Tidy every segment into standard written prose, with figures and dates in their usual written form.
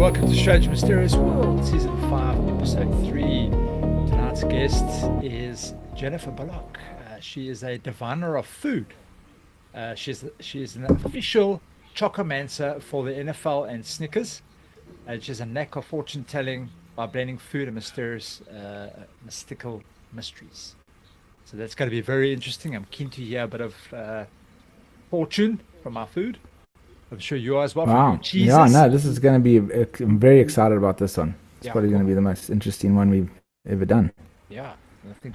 welcome to Strange Mysterious World, Season 5, Episode 3. Tonight's guest is Jennifer Bullock. She is a diviner of food. She is an official Chocomancer for the NFL and Snickers. She has a knack of fortune telling by blending food and mystical mysteries. So that's going to be very interesting. I'm keen to hear a bit of fortune from our food. I'm sure you are as well. Wow. Yeah, no, this is going to be, I'm very excited about this one. It's probably going to be the most interesting one we've ever done. Yeah.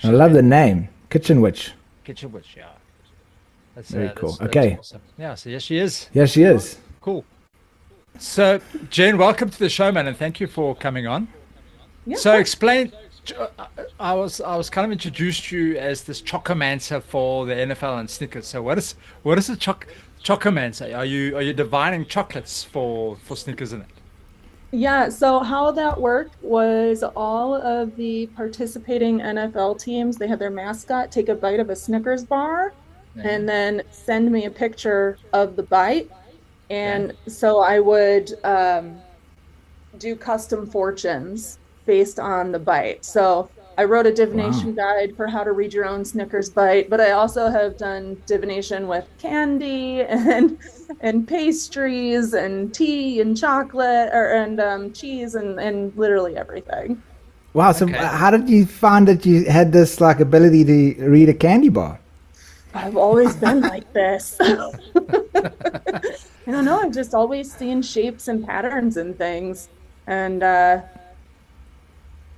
I love the name, Kitchen Witch. Kitchen Witch, yeah. That's very cool. That's okay. Awesome. Yeah, so yes, she is. Yes, she is. Cool. So, Jen, welcome to the show, man, and thank you for coming on. Yeah. So explain, I was kind of introduced you as this Chocomancer for the NFL and Snickers. So what is a Chocomancer? Are you divining chocolates for Snickers in it? Yeah, so how that worked was all of the participating NFL teams, they had their mascot take a bite of a Snickers bar and then send me a picture of the bite. And so I would do custom fortunes based on the bite. So I wrote a divination guide for how to read your own Snickers bite, but I also have done divination with candy and pastries and tea and chocolate and cheese and literally everything. Wow, so how did you find that you had this like ability to read a candy bar? I've always been like this. I don't know, I've just always seen shapes and patterns and things. And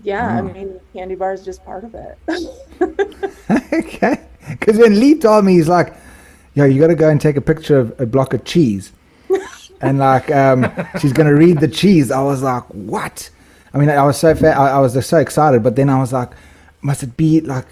I mean, candy bar is just part of it. Okay. Because when Lee told me, he's like, yo, you got to go and take a picture of a block of cheese. And like, she's going to read the cheese. I was like, what? I mean, I was so I was just so excited. But then I was like, must it be like,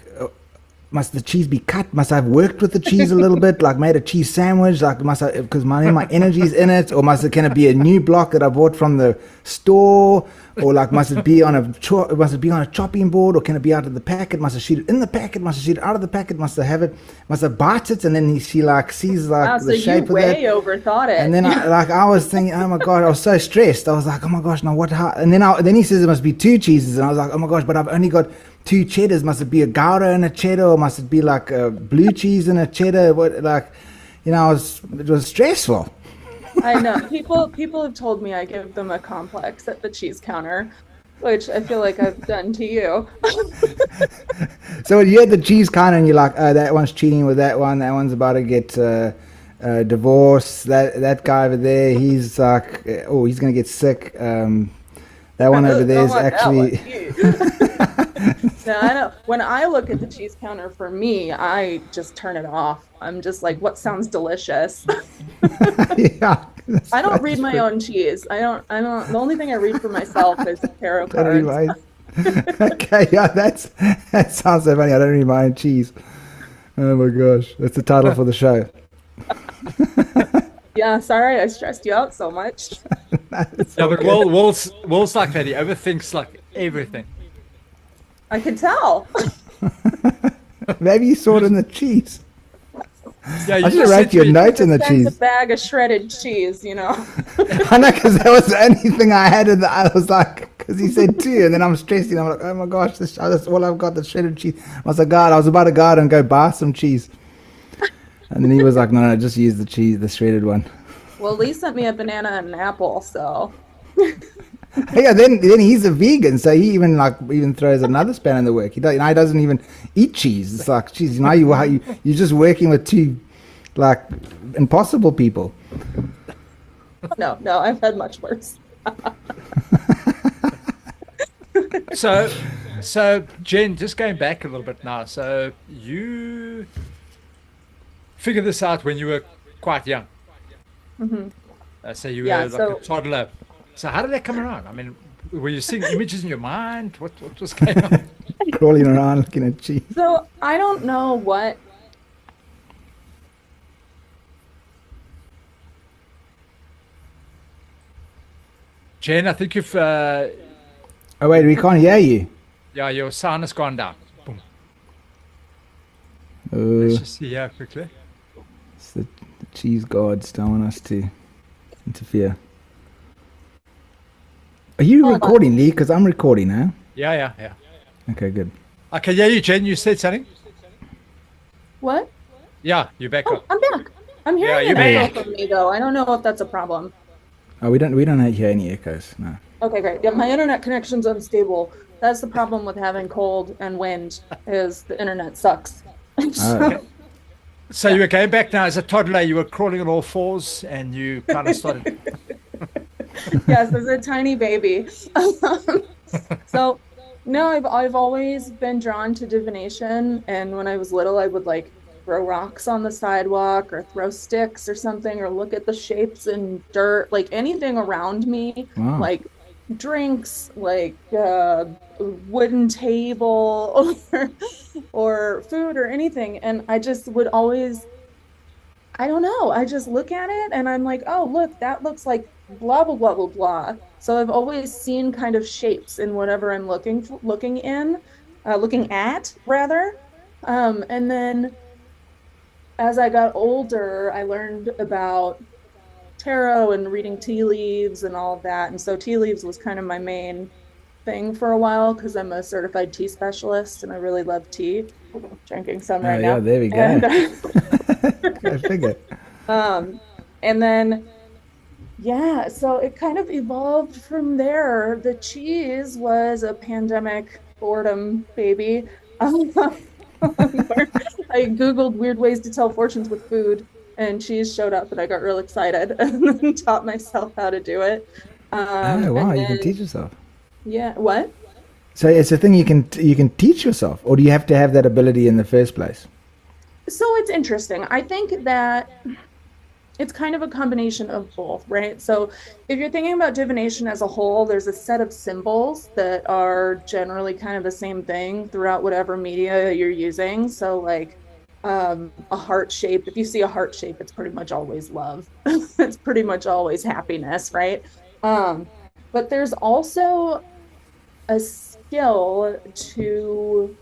must the cheese be cut? Must I have worked with the cheese a little bit? Like made a cheese sandwich? Like must I, because my energy's in it? Or can it be a new block that I bought from the store? Or like must it be on a chopping board? Or can it be out of the packet? Must I shoot it in the packet? Must I shoot it out of the packet? Must I bite it? And then she like sees like the shape of it. So you way overthought it. And then I was thinking, oh my God, I was so stressed. I was like, oh my gosh, now what? How? And then he says it must be 2 cheeses. And I was like, oh my gosh, but I've only got 2 cheddars. Must it be a Gouda and a cheddar, or must it be like a blue cheese and a cheddar? What, like, you know, it was stressful. I know people have told me I give them a complex at the cheese counter, which I feel like I've done to you. So when you had the cheese counter and you're like, oh, that one's cheating with that one's about to get divorced. That guy over there, he's like, oh, he's gonna get sick. That one over there is actually. No, I know. When I look at the cheese counter for me, I just turn it off. I'm just like, what sounds delicious? Yeah. I don't read my own cheese. I don't. The only thing I read for myself is tarot cards. Okay, yeah, that sounds so funny. I don't read my own cheese. Oh my gosh, that's the title for the show. Yeah, sorry, I stressed you out so much. Yeah, but Will's like that. He overthinks like everything. I can tell. Maybe you saw it in the cheese. Yeah, I should write you a note in the cheese. A bag of shredded cheese, you know. I know, because that was the only thing I had. I was like, because he said 2, and then I'm stressing. I'm like, oh my gosh, that's all I've got, the shredded cheese. I was like, God, I was about to go out and go buy some cheese. And then he was like, no, just use the cheese, the shredded one. Well, Lee sent me a banana and an apple, so. Yeah, then he's a vegan, so he even throws another span in the work. He doesn't even eat cheese. It's like, geez, you're just working with 2 like impossible people. No, I've had much worse. So Jen, just going back a little bit now. So you figured this out when you were quite young. Mm-hmm. So you were like a toddler. So how did that come around? I mean, were you seeing images in your mind? What was going on? Crawling around looking at cheese. So I don't know what. Jen, I think you've. Oh wait, we can't hear you. Yeah, your sound has gone down. Boom. Let's just see here quickly. It's the cheese gods don't want us to interfere. Are you Hold on. recording, Lee? Because I'm recording, huh? Yeah. Okay, good. Okay, yeah, you, Jen, you said something? What? Yeah, you're back Oh, up. I'm back. I'm Yeah, hearing you're an echo back. from me though. I don't know if that's a problem. Oh, we don't hear any echoes. No. Okay, great. Yeah, my internet connection's unstable. That's the problem with having cold and wind is the internet sucks. Oh, Okay. So, So yeah. you were going back now as a toddler, you were crawling on all fours and you kind of started. Yes, as a tiny baby. So no, I've always been drawn to divination, and when I was little, I would like throw rocks on the sidewalk or throw sticks or something, or look at the shapes in dirt, like anything around me, wow. like drinks, like wooden table or food or anything. And I just would always, I don't know. I just look at it and I'm like, oh, look, that looks like blah, blah, blah, blah, blah. So I've always seen kind of shapes in whatever I'm looking at rather. And then as I got older, I learned about tarot and reading tea leaves and all of that. And so tea leaves was kind of my main thing for a while because I'm a certified tea specialist and I really love tea. Drinking some Oh, right yeah, now. there we go. And Go figure. Um, and then, yeah, so it kind of evolved from there. The cheese was a pandemic boredom baby. Where I Googled weird ways to tell fortunes with food, and cheese showed up, and I got real excited and then taught myself how to do it. Oh, wow, And you can then, teach yourself. yeah, what? So it's a thing you can teach yourself, or do you have to have that ability in the first place? So it's interesting. I think that it's kind of a combination of both, right? So if you're thinking about divination as a whole, there's a set of symbols that are generally kind of the same thing throughout whatever media you're using. So like a heart shape, if you see a heart shape, it's pretty much always love. It's pretty much always happiness, right? Um, but there's also a skill to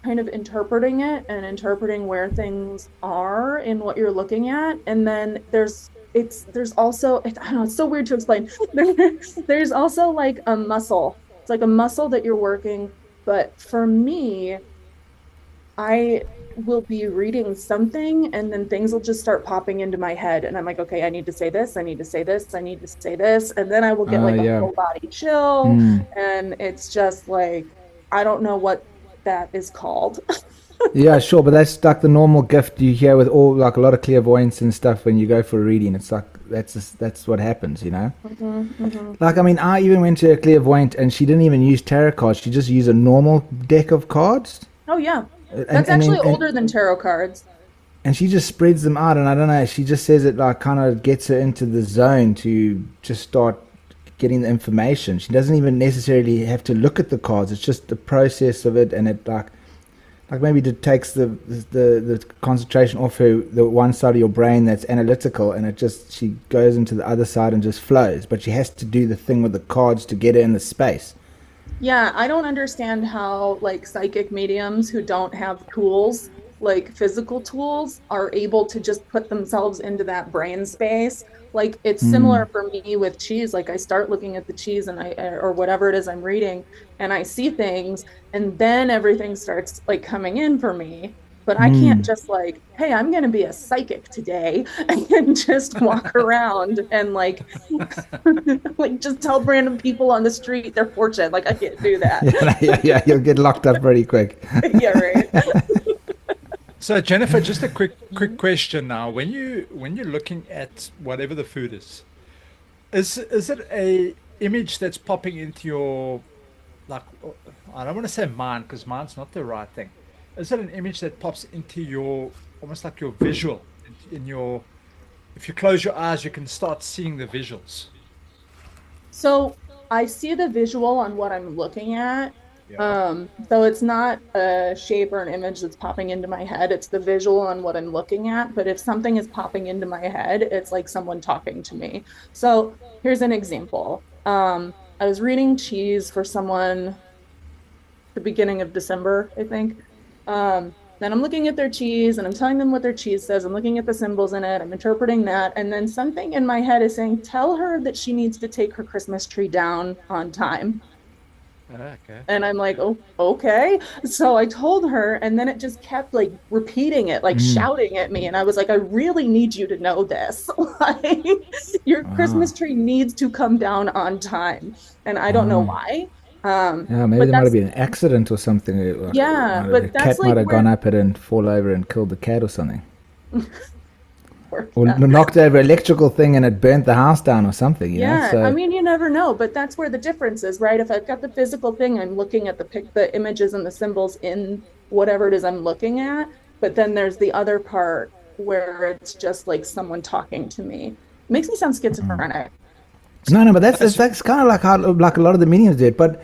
kind of interpreting it and interpreting where things are in what you're looking at. And then there's also, I don't know, it's so weird to explain. There's also like a muscle. It's like a muscle that you're working. But for me, I will be reading something and then things will just start popping into my head. And I'm like, okay, I need to say this. I need to say this. I need to say this. And then I will get like a Yeah. full body chill. Mm. And it's just like, I don't know what that is called. Yeah, sure, but that's like the normal gift you hear with all like a lot of clairvoyance and stuff when you go for a reading. It's like that's what happens, you know. Like I mean, I even went to a clairvoyant and she didn't even use tarot cards. She just used a normal deck of cards. Oh yeah. And That's and actually and, older and, than tarot cards. and she just spreads them out, and I don't know. She just says it like kind of gets her into the zone to just start getting the information. She doesn't even necessarily have to look at the cards. It's just the process of it, and it like maybe it takes the concentration off the one side of your brain that's analytical, and it just she goes into the other side and just flows. But she has to do the thing with the cards to get her in the space. Yeah, I don't understand how like psychic mediums who don't have tools, like physical tools, are able to just put themselves into that brain space. Like it's Mm. similar for me with cheese. Like I start looking at the cheese and I or whatever it is I'm reading and I see things and then everything starts like coming in for me. But I can't Mm. just like, hey, I'm gonna be a psychic today and just walk around and like like just tell random people on the street their fortune. Like I can't do that. Yeah. You'll get locked up pretty quick. Yeah, right. So Jennifer, just a quick question now. When you're looking at whatever the food is it a image that's popping into your like I don't want to say mind because mind's not the right thing. Is it an image that pops into your almost like your visual in your if you close your eyes you can start seeing the visuals? So I see the visual on what I'm looking at. Yeah. So it's not a shape or an image that's popping into my head. It's the visual on what I'm looking at. But if something is popping into my head, it's like someone talking to me. So here's an example. I was reading Cheese for someone the beginning of December, I think. Then I'm looking at their cheese and I'm telling them what their cheese says. I'm looking at the symbols in it. I'm interpreting that. And then something in my head is saying, tell her that she needs to take her Christmas tree down on time. Okay. And I'm like, oh, okay. So I told her, and then it just kept like repeating it, like shouting at me. And I was like, I really need you to know this. Like, your Christmas tree needs to come down on time. And I don't know why. Yeah, maybe there might have been an accident or something. Like, yeah, the but that's cat might like have gone up it and fall over and killed the cat or something. Or yeah. knocked over an electrical thing and it burnt the house down or something. You know? So, I mean, you never know, but that's where the difference is, right? If I've got the physical thing, I'm looking at the images and the symbols in whatever it is I'm looking at. But then there's the other part where it's just like someone talking to me. It makes me sound schizophrenic. no, but that's kind of like how like a lot of the mediums do it. But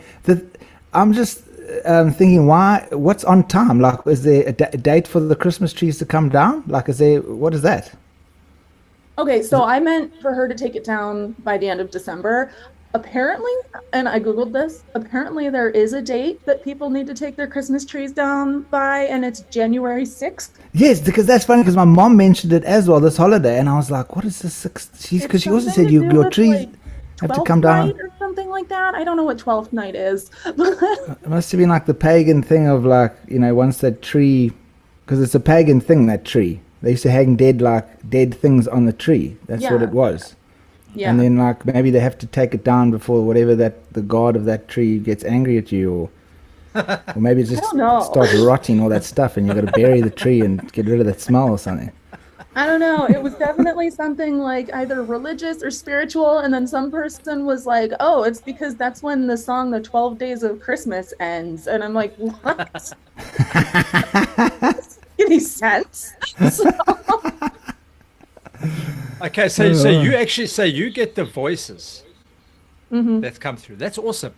I'm just thinking, what's on time? Like, is there a date for the Christmas trees to come down? Like, what is that? Okay, so I meant for her to take it down by the end of December. Apparently, and I Googled this, apparently there is a date that people need to take their Christmas trees down by, and it's January 6th. Yes, because that's funny because my mom mentioned it as well this holiday, and I was like, what is the 6th? Because she also said your trees like have to come down. Night or something like that. I don't know what 12th night is. It must have been like the pagan thing of like, once that tree, because it's a pagan thing, that tree. They used to hang dead things on the tree. That's what it was. Yeah. And then like maybe they have to take it down before whatever the god of that tree gets angry at you, or maybe it just starts rotting all that stuff, and you got to bury the tree and get rid of that smell or something. I don't know. It was definitely something like either religious or spiritual. And then some person was like, oh, it's because that's when the song The 12 Days of Christmas ends. And I'm like, what? Any sense? Okay, so you actually say you get the voices that come through. That's awesome.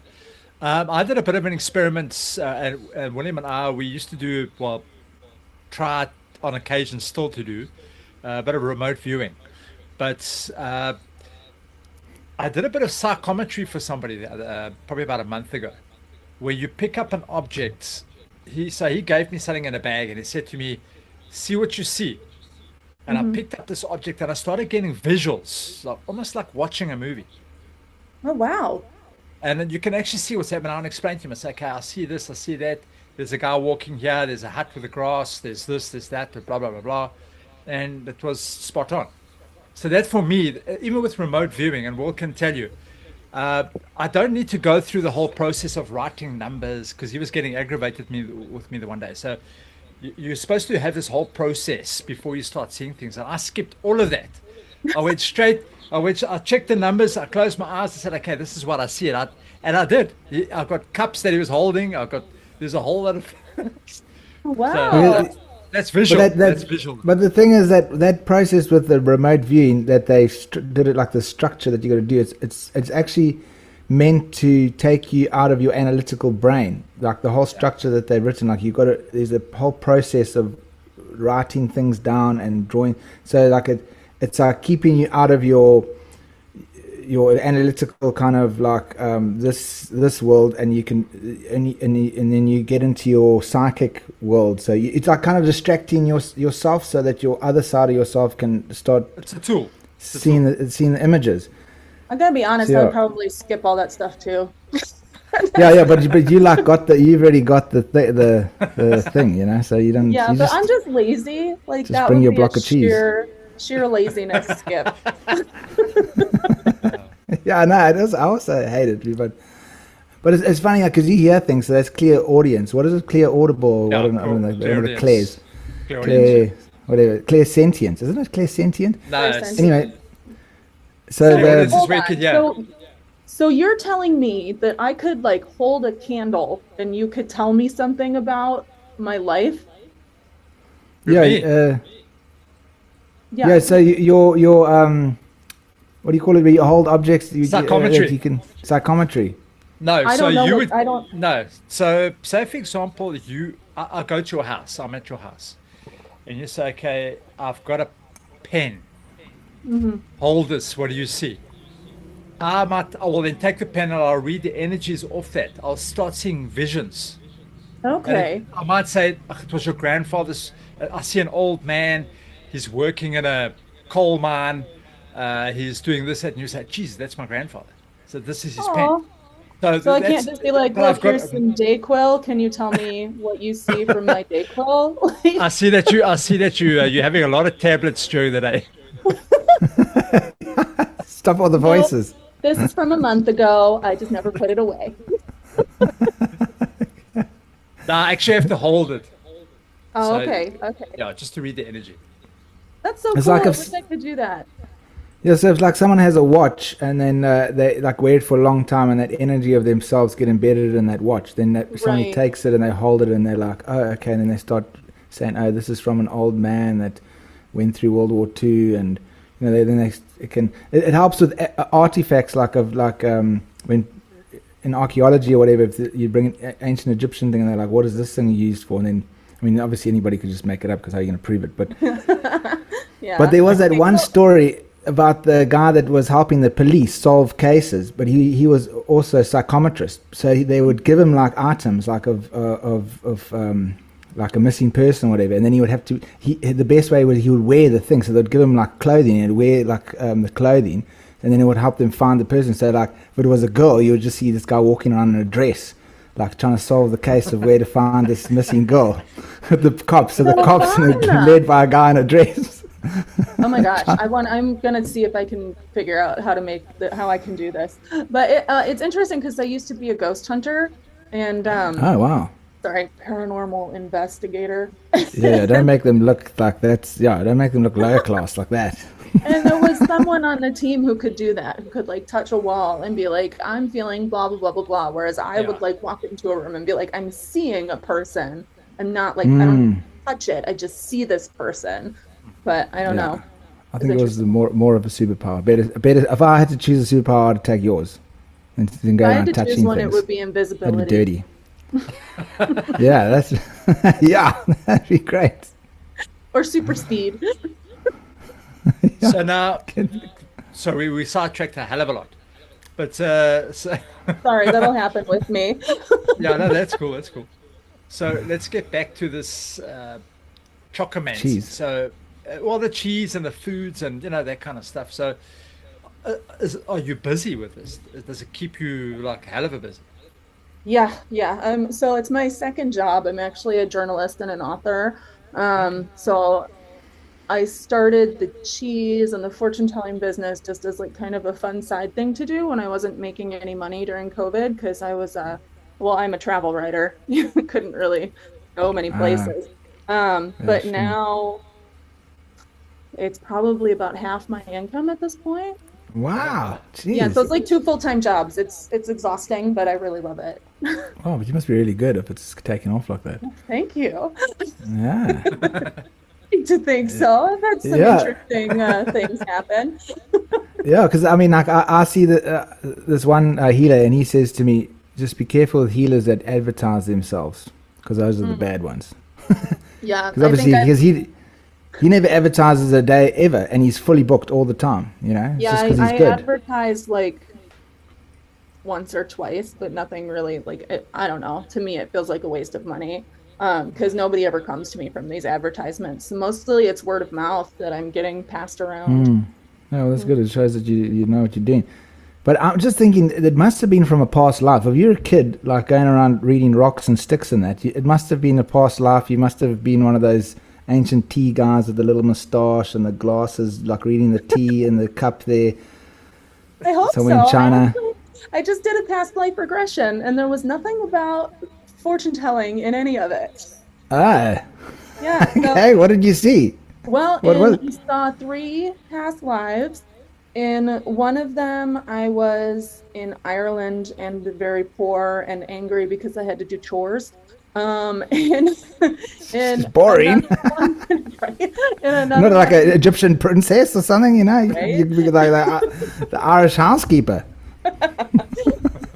I did a bit of an experiment, and William and I, we used to do, try on occasion still to do, a bit of remote viewing. But I did a bit of psychometry for somebody probably about a month ago, where you pick up an object. He gave me something in a bag, and he said to me, see what you see. And I picked up this object and I started getting visuals, almost like watching a movie. Oh, wow. And then you can actually see what's happening. I'll explain to him. I say, okay, I see this, I see that. There's a guy walking here. There's a hut with the grass. There's this, there's that, blah, blah, blah, blah. And it was spot on. So that for me, even with remote viewing, and Will can tell you, I don't need to go through the whole process of writing numbers, because he was getting aggravated with me the one day. So you're supposed to have this whole process before you start seeing things. And I skipped all of that. I went straight. I checked the numbers. I closed my eyes. I said, okay, this is what I see. And I did. I got cups that he was holding. There's a whole lot of. Wow. So that's visual. That's visual. But the thing is that process with the remote viewing, that they did it like the structure that you got to do. It's actually meant to take you out of your analytical brain. Like the whole structure that they've written, like there's a whole process of writing things down and drawing. So like it's like keeping you out of your analytical kind of like this world, and you can and then you get into your psychic world. So it's like kind of distracting yourself so that your other side of yourself can start. It's a tool. Seeing the images. I gotta be honest, I would probably skip all that stuff too. but you like you've already got the thing, so you don't. Yeah, but I'm just lazy. Like just that bring would your be block a of cheese. sheer laziness skip. Yeah, no, I also hate it, but it's funny because you hear things. So that's clear audience. What is it? Clear audible? Yeah, the clairs. Clear sentience, isn't it? Clear sentient. No. Anyway. So you're telling me that I could like hold a candle and you could tell me something about my life? Yeah. So your what do you call it? Where you hold objects. Psychometry. Psychometry. No. No. So say for example, I go to your house. I'm at your house, and you say, okay, I've got a pen. Hold this. What do you see? I will then take the pen and I'll read the energies off that. I'll start seeing visions Okay. I might say, "Ugh, it was your grandfather's. I see an old man. He's working in a coal mine. He's doing this, that, and you say, geez, that's my grandfather. So this is his pen. Oh, So so I can't that's, just be like, but I've look, got, here's some Dayquil. Can you tell me what you see from my Dayquil? I see that you're having a lot of tablets during the day. Stop all the Nope, voices. this is from a month ago. I just never put it away. No, I actually have to hold it. Oh, So okay. Okay. yeah, just to read the energy. That's so It's cool. like I if wish I could do that. Yeah, so it's like someone has a watch and then they like wear it for a long time and that energy of themselves get embedded in that watch. Then somebody Right. takes it and they hold it and they're like, oh, okay. And then they start saying, oh, this is from an old man that went through World War II. And, it helps with artifacts when in archaeology or whatever, if you bring an ancient Egyptian thing and they're like, what is this thing used for? And then, I mean, obviously anybody could just make it up because how are you going to prove it? But Yeah. But there was that Okay, one so story about the guy that was helping the police solve cases, but he was also a psychometrist. So they would give him like items like of like a missing person or whatever, and then he would have to. The best way was he would wear the thing. So they'd give him like clothing, and he'd wear like the clothing, and then it would help them find the person. So like if it was a girl, you would just see this guy walking around in a dress, like trying to solve the case of where to find this missing girl. The cops, so the so cops fun. led by a guy in a dress. Oh my gosh, I'm gonna see if I can figure out how to how I can do this. But it's interesting because I used to be a ghost hunter and Oh wow. sorry, paranormal investigator. Yeah, don't make them look like that's don't make them look lower class like that. And there was someone on the team who could do that, who could like touch a wall and be like, I'm feeling blah blah blah blah blah. Whereas I Yeah. would like walk into a room and be like, I'm seeing a person. I'm not like I don't touch it. I just see this person. But I don't Yeah. know. I It's think it was interesting. more of a superpower. Better if I had to choose a superpower, I'd take yours. And then If go I had around to choose touching one, it things. would be That'd be invisibility. dirty. Yeah, that's yeah, that'd be great. Or super speed. So now, so we sidetracked a hell of a lot. But so Sorry, that'll happen with me. yeah, no, that's cool. That's cool. So let's get back to this Chocomancer. Cheese. So, well, the cheese and the foods and that kind of stuff. So, are you busy with this? Does it keep you like hell of a busy? Yeah, yeah. So it's my second job. I'm actually a journalist and an author. So I started the cheese and the fortune telling business just as like kind of a fun side thing to do when I wasn't making any money during COVID because I was well, I'm a travel writer. Couldn't really go many Ah, places. yeah, But sure. now it's probably about half my income at this point. Wow, Yeah, so jeez. it's like two full-time jobs. It's exhausting, but I really love it. Oh, but you must be really good if it's taking off like that. Thank you. Yeah, To think so. I've had some yeah, interesting things happen. yeah. Because I mean, like I see this one healer, and he says to me, just be careful with healers that advertise themselves, because those are the Mm. bad ones. Yeah, Because I think obviously, I've because he never advertises a day ever, and he's fully booked all the time. It's yeah, just because he's I good. advertised like once or twice, but nothing really I don't know. To me, it feels like a waste of money. Because nobody ever comes to me from these advertisements. Mostly it's word of mouth that I'm getting passed around. Mm. No, that's good. It shows that you know what you're doing. But I'm just thinking, it must have been from a past life. If you're a kid, like going around reading rocks and sticks and that, it must have been a past life. You must have been one of those ancient tea guys with the little moustache and the glasses, like reading the tea in the cup there, I hope so. somewhere in China. I just did a past life regression, and there was nothing about fortune telling in any of it. Ah, Yeah, so okay. What did you see? well, What was it? I saw three past lives. In one of them, I was in Ireland and very poor and angry because I had to do chores. And in Just boring. another one, right? In Not another like an one, Egyptian princess or something, right? You'd be like the Irish housekeeper.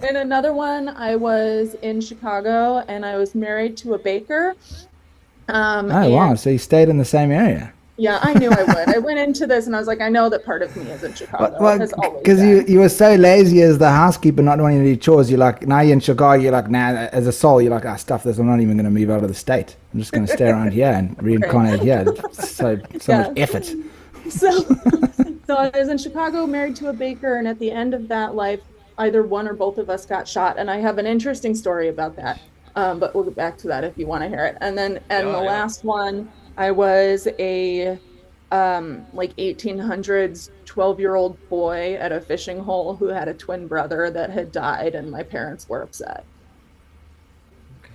In another one, I was in Chicago and I was married to a baker. Oh, wow. And So you stayed in the same area. Yeah, I knew I would. I went into this and I was like, I know that part of me is in Chicago. Well, Has always because been. you were so lazy as the housekeeper, not wanting to do chores. You're like, now you're in Chicago. You're like, nah. As a soul, you're like, ah, stuff this. I'm not even going to move out of the state. I'm just going to stay around here and reincarnate here. So much effort. So, so I was in Chicago, married to a baker, and at the end of that life, either one or both of us got shot. And I have an interesting story about that. But we'll get back to that if you want to hear it. And then, last one, I was a like 1800s 12-year-old boy at a fishing hole who had a twin brother that had died, and my parents were upset.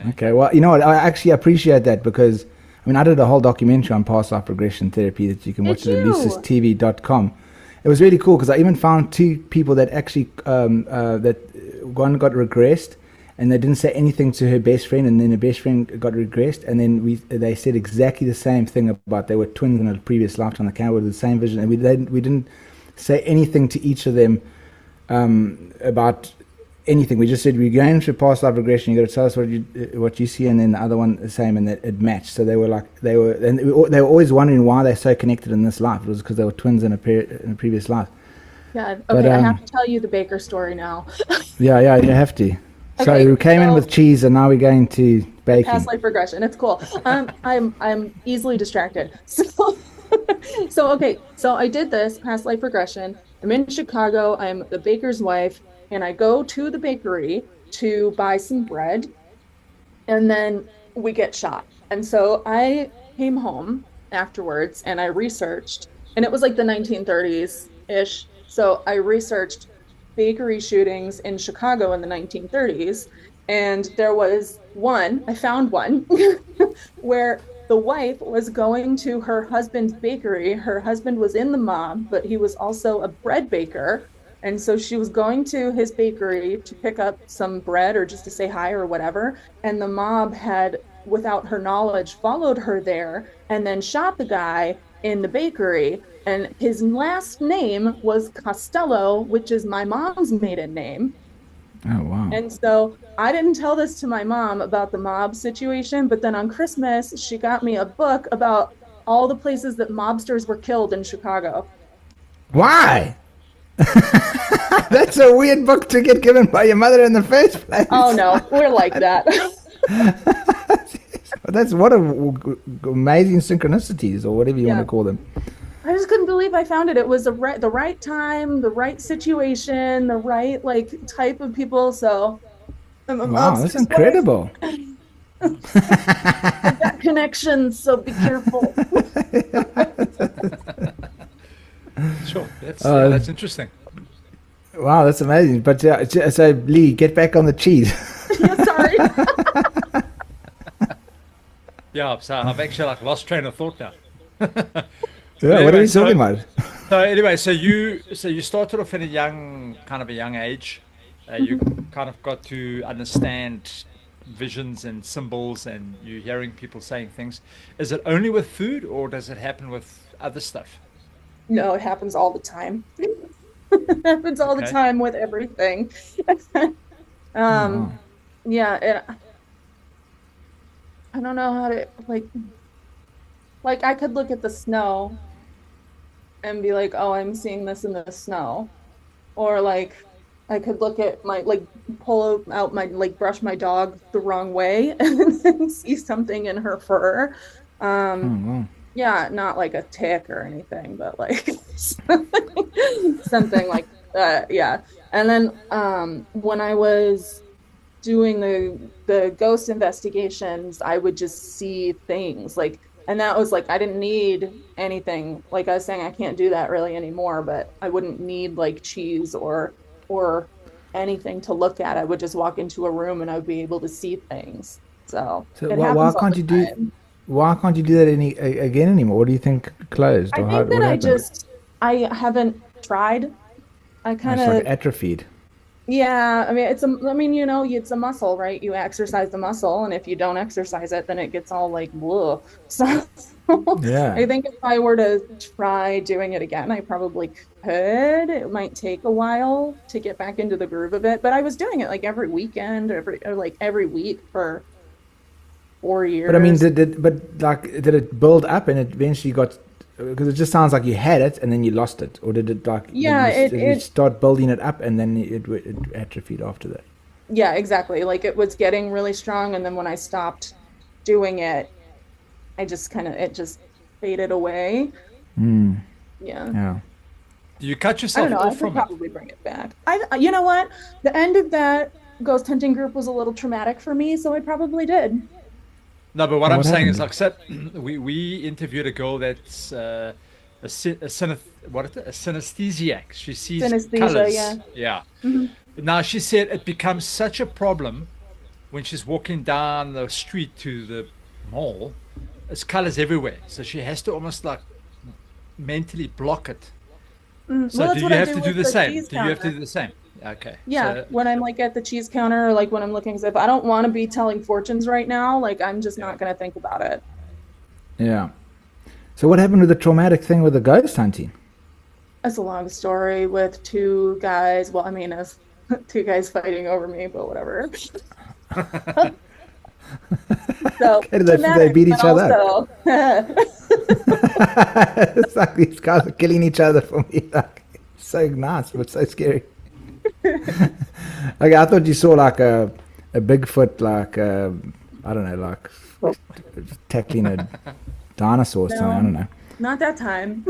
Okay, well, you know what? I actually appreciate that because, I mean, I did a whole documentary on past life regression therapy that you can watch at lucistv.com. It was really cool because I even found two people that actually, that one got regressed and they didn't say anything to her best friend, and then her best friend got regressed, and then they said exactly the same thing about they were twins in a previous lifetime. They came with the same vision, and we didn't say anything to each of them about anything. We just said, we're going through past life regression. You got to tell us what you see, and then the other one the same, and that it matched. So they were always wondering why they're so connected in this life. It was because they were twins in a previous life. Yeah. Okay. But, I have to tell you the baker story now. Yeah, you have to. Okay, so we came in with cheese, and now we're going to baking. Past life regression. It's cool. I'm easily distracted. So I did this past life regression. I'm in Chicago. I'm the baker's wife. And I go to the bakery to buy some bread, and then we get shot. And so I came home afterwards and I researched, and it was like the 1930s-ish. So I researched bakery shootings in Chicago in the 1930s. And there was I found one, where the wife was going to her husband's bakery. Her husband was in the mob, but he was also a bread baker. And so she was going to his bakery to pick up some bread or just to say hi or whatever. And the mob had, without her knowledge, followed her there and then shot the guy in the bakery. And his last name was Costello, which is my mom's maiden name. Oh, wow. And so I didn't tell this to my mom about the mob situation, but then on Christmas, she got me a book about all the places that mobsters were killed in Chicago. Why? That's a weird book to get given by your mother in the first place. Oh no, we're like that. That's what amazing synchronicities, or whatever you want to call them. I just couldn't believe I found it. It was the right time, the right situation, the right type of people. So wow, that's incredible. I've got connections, so be careful. Sure, that's interesting. Wow, that's amazing. But so Lee, get back on the cheese. Yeah, sorry. Yeah, so I've actually lost train of thought now. Yeah, what are we talking about? So anyway, so you started off in a young age. You kind of got to understand visions and symbols, and you're hearing people saying things. Is it only with food, or does it happen with other stuff? No, it happens all the time. It happens all the time with everything. Yeah, I don't know how to like I could look at the snow and be like, oh, I'm seeing this in the snow. Or I could look at my pull out my brush my dog the wrong way and then see something in her fur. Yeah, not like a tick or anything, but something like that. Yeah. And then when I was doing the ghost investigations, I would just see things and that was I didn't need anything. Like I was saying, I can't do that really anymore, but I wouldn't need cheese or anything to look at. I would just walk into a room and I would be able to see things. So why can't you do that again anymore? What do you think closed? I think that I haven't tried. I kind of atrophied. Yeah, I mean it's a muscle, right? You exercise the muscle, and if you don't exercise it, then it gets all blah. So yeah. I think if I were to try doing it again, I probably could. It might take a while to get back into the groove of it, but I was doing it every weekend, every week for 4 years. But I mean, did it build up and it eventually got because it just sounds like you had it and then you lost it, or did it like? Yeah, did you start building it up and then it atrophied after that? Yeah, exactly. Like it was getting really strong, and then when I stopped doing it, it just faded away. Mm. Yeah. Do you cut I yourself don't know. I off could from it? probably bring it back. You know what? The end of that ghost hunting group was a little traumatic for me, so I probably did. No, but what And I'm what saying is, happened? like, we interviewed a girl that's a synesthesiac. She sees Synesthesia, colors. yeah. Yeah. Mhm. Now she said it becomes such a problem when she's walking down the street to the mall. It's colors everywhere, so she has to almost like mentally block it. Well, So that's do what you I have do to do with the the same? cheese Do you have to counter. do the same? Okay. Yeah, So when I'm like at the cheese counter, or like when I'm looking, if I don't want to be telling fortunes right now, like I'm just not going to think about it. Yeah. So what happened with the traumatic thing with the ghost hunting? It's a long story with two guys. Well, I mean, it's two guys fighting over me, but whatever. So Okay, they dramatic, beat but each other up. also It's like these guys are killing each other for me. Like, so nice, but so scary. Okay, I thought you saw like a Bigfoot, like I don't know, like tackling a dinosaur or something. I don't know. not that time.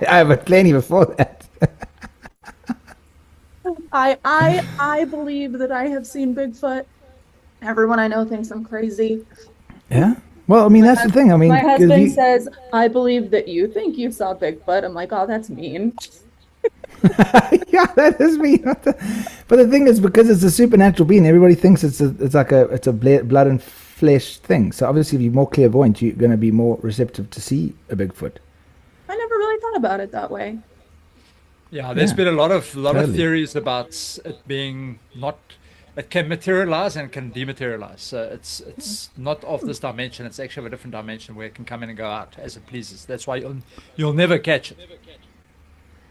I have plenty before that. I believe that I have seen Bigfoot. Everyone I know thinks I'm crazy. Yeah. Well, I mean, that's the thing. I mean, My 'cause husband says, I believe that you think you saw Bigfoot. I'm like, oh, that's mean. yeah, that is me. But the thing is, because it's a supernatural being, everybody thinks it's like a blood and flesh thing. So obviously, if you're more clairvoyant, you're going to be more receptive to see a Bigfoot. I never really thought about it that way. yeah, there's Yeah, been a lot of totally. theories about it being not. It can materialize and can dematerialize. So it's not of this dimension. It's actually of a different dimension where it can come in and go out as it pleases. That's why you'll never catch it.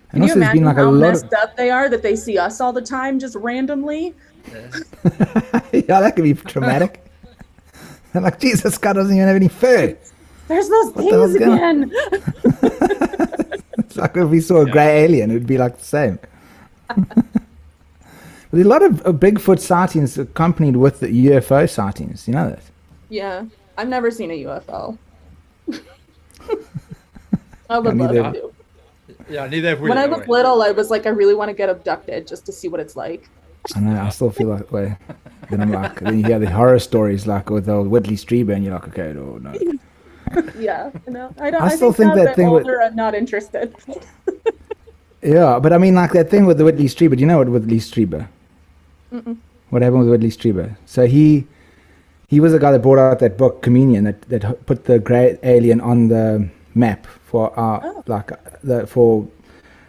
Can you also, there's been imagine like a how lot messed up they are that they see us all the time just randomly? yeah, that could be traumatic. They're like, Jesus, this guy doesn't even have any fur. There's those What the hell's things going again. It's like if we saw a grey alien, it would be like the same. There's a lot of Bigfoot sightings accompanied with the UFO sightings. You know that? Yeah, I've never seen a UFO. I would Me love neither. to. Yeah, neither have we. When I don't was worry. little, I was like, I really want to get abducted just to see what it's like. I know. I still feel that way. Then I'm like, then you hear the horror stories like with old Whitley Strieber, and you're like, okay, no, no. Yeah, no, I don't. I still think now that that thing with- older, I'm not interested. Yeah, but I mean, like that thing with the Whitley Strieber. Do you know what Whitley Strieber? What happened with Whitley Strieber? So he was the guy that brought out that book Communion that put the grey alien on the map for our for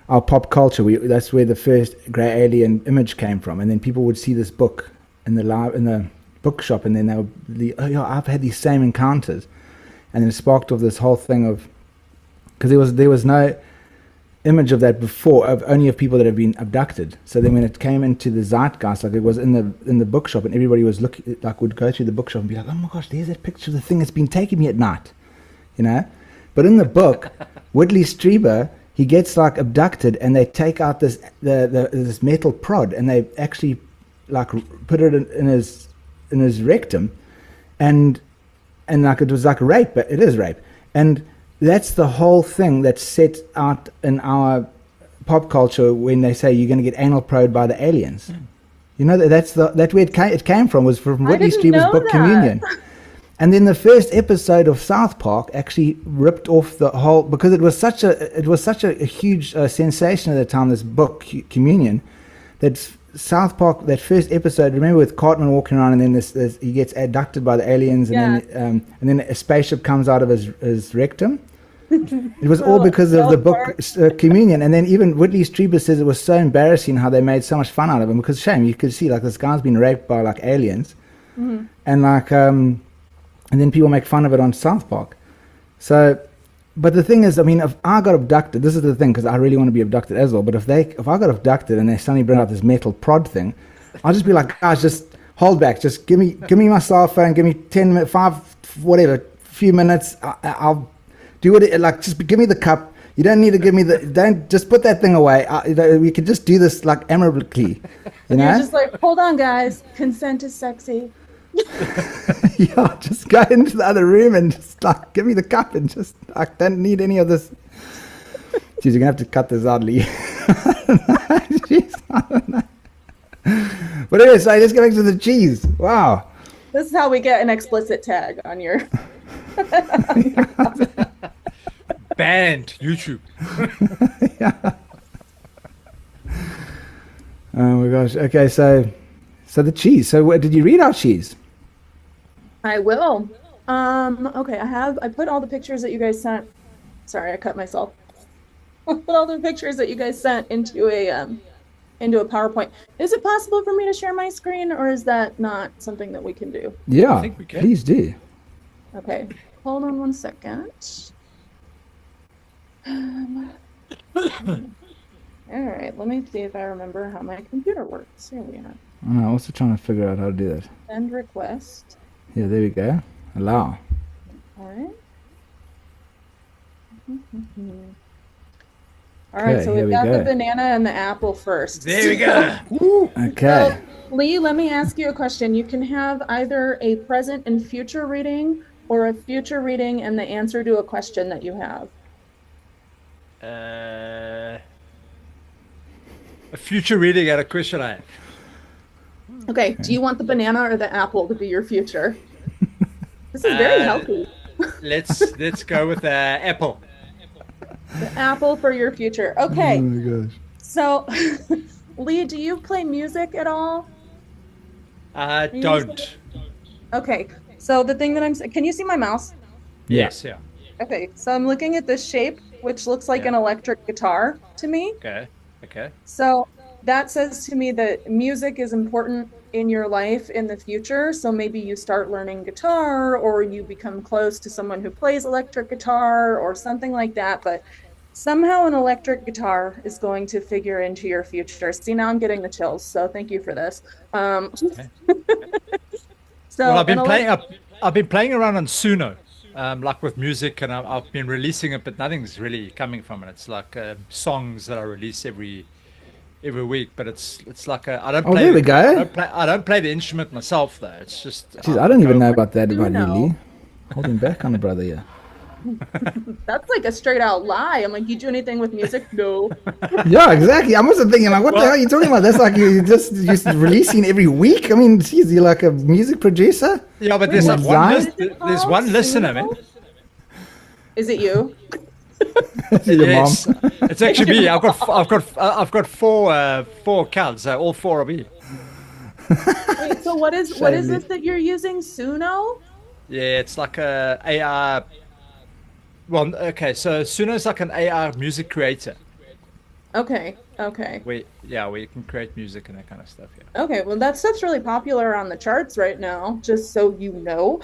our pop culture. That's where the first grey alien image came from, and then people would see this book in the bookshop, and then they would be, oh yeah, I've had these same encounters, and then it sparked off this whole thing of, because there was no image of that before, only of people that have been abducted. So then when it came into the zeitgeist, like it was in the bookshop, and everybody was looking, like would go through the bookshop and be like, oh my gosh, there's that picture of the thing that's been taking me at night, you know. But in the book, Whitley Strieber, he gets like abducted, and they take out this this metal prod, and they actually like put it in his rectum, and like it was like rape, but it is rape, and that's the whole thing that's set out in our pop culture when they say you're going to get anal probed by the aliens. You know, that's where it came from, was from Whitley didn't Strieber's know book that. Communion. And then the first episode of South Park actually ripped off the whole, because it was such a huge sensation at the time, this book Communion, that South Park, that first episode, remember with Cartman walking around, and then this he gets abducted by the aliens, and then a spaceship comes out of his rectum. It was all because of the book Communion. And then even Whitley Strieber says it was so embarrassing how they made so much fun out of him, because shame, you could see like this guy's been raped by like aliens, and like and then people make fun of it on South Park. So, but the thing is, I mean, if I got abducted, this is the thing, because I really want to be abducted as well. But if I got abducted and they suddenly bring out this metal prod thing, I'll just be like, guys, just hold back, just give me my cell phone, give me 10 minutes, 5, whatever, few minutes. I'll do it. Like, just give me the cup. You don't need to give me don't just put that thing away. We could just do this like amicably, you know? You're just like, hold on, guys. Consent is sexy. Yeah, just go into the other room and just like give me the cup and just I don't need any of this. Jeez, you're gonna have to cut this out, Lee. Jeez, I don't know. But anyway, so let's get back to the cheese. Wow. This is how we get an explicit tag on your. Banned YouTube. Yeah. Oh my gosh. Okay, so the cheese. So did you read our cheese? I will. Okay, I put all the pictures that you guys sent. Sorry, I cut myself. I put all the pictures that you guys sent into a PowerPoint. Is it possible for me to share my screen, or is that not something that we can do? Yeah, I think we can. Please do. Okay, hold on one second. All right, let me see if I remember how my computer works. Here we are. I'm also trying to figure out how to do that. Send request. Yeah, there we go. Allow. All right. All right, so we've got the banana and the apple first. There we go. Okay. So, Lee, let me ask you a question. You can have either a present and future reading or a future reading and the answer to a question that you have. A future reading at a question I have. Okay, do you want the banana or the apple to be your future? This is very healthy. Let's go with the apple. The apple for your future. Okay. Oh my gosh. So, Lee, do you play music at all? Don't. Okay. So the thing that can you see my mouse? Yes, yeah. Okay. So I'm looking at this shape, which looks like an electric guitar to me. Okay. So that says to me that music is important in your life in the future. So maybe you start learning guitar or you become close to someone who plays electric guitar or something like that. But somehow an electric guitar is going to figure into your future. See, now I'm getting the chills. So thank you for this. Okay. So well, I've been playing around on Suno, like with music, and I've been releasing it, but nothing's really coming from it. It's like songs that I release every week, but it's like I don't play. Oh, there we go. I don't play the instrument myself though. It's just. Jeez, I don't even know about that about you, Lee. Holding back on the brother here. That's like a straight out lie. I'm like, you do anything with music? No. Yeah, exactly. I must have thinking like, what the hell are you talking about? That's like you're just releasing every week. I mean, geez, you're like a music producer. Yeah, but there's there's one listener, man. Is it you? Yes. Mom. It's actually me. I've got four accounts. All four of me. Wait, so what is this that you're using? Suno? Yeah, it's like a AR. Well, okay, so Suno is like an AR music creator. Okay. Where you can create music and that kind of stuff. Yeah. Okay, well that stuff's really popular on the charts right now. Just so you know.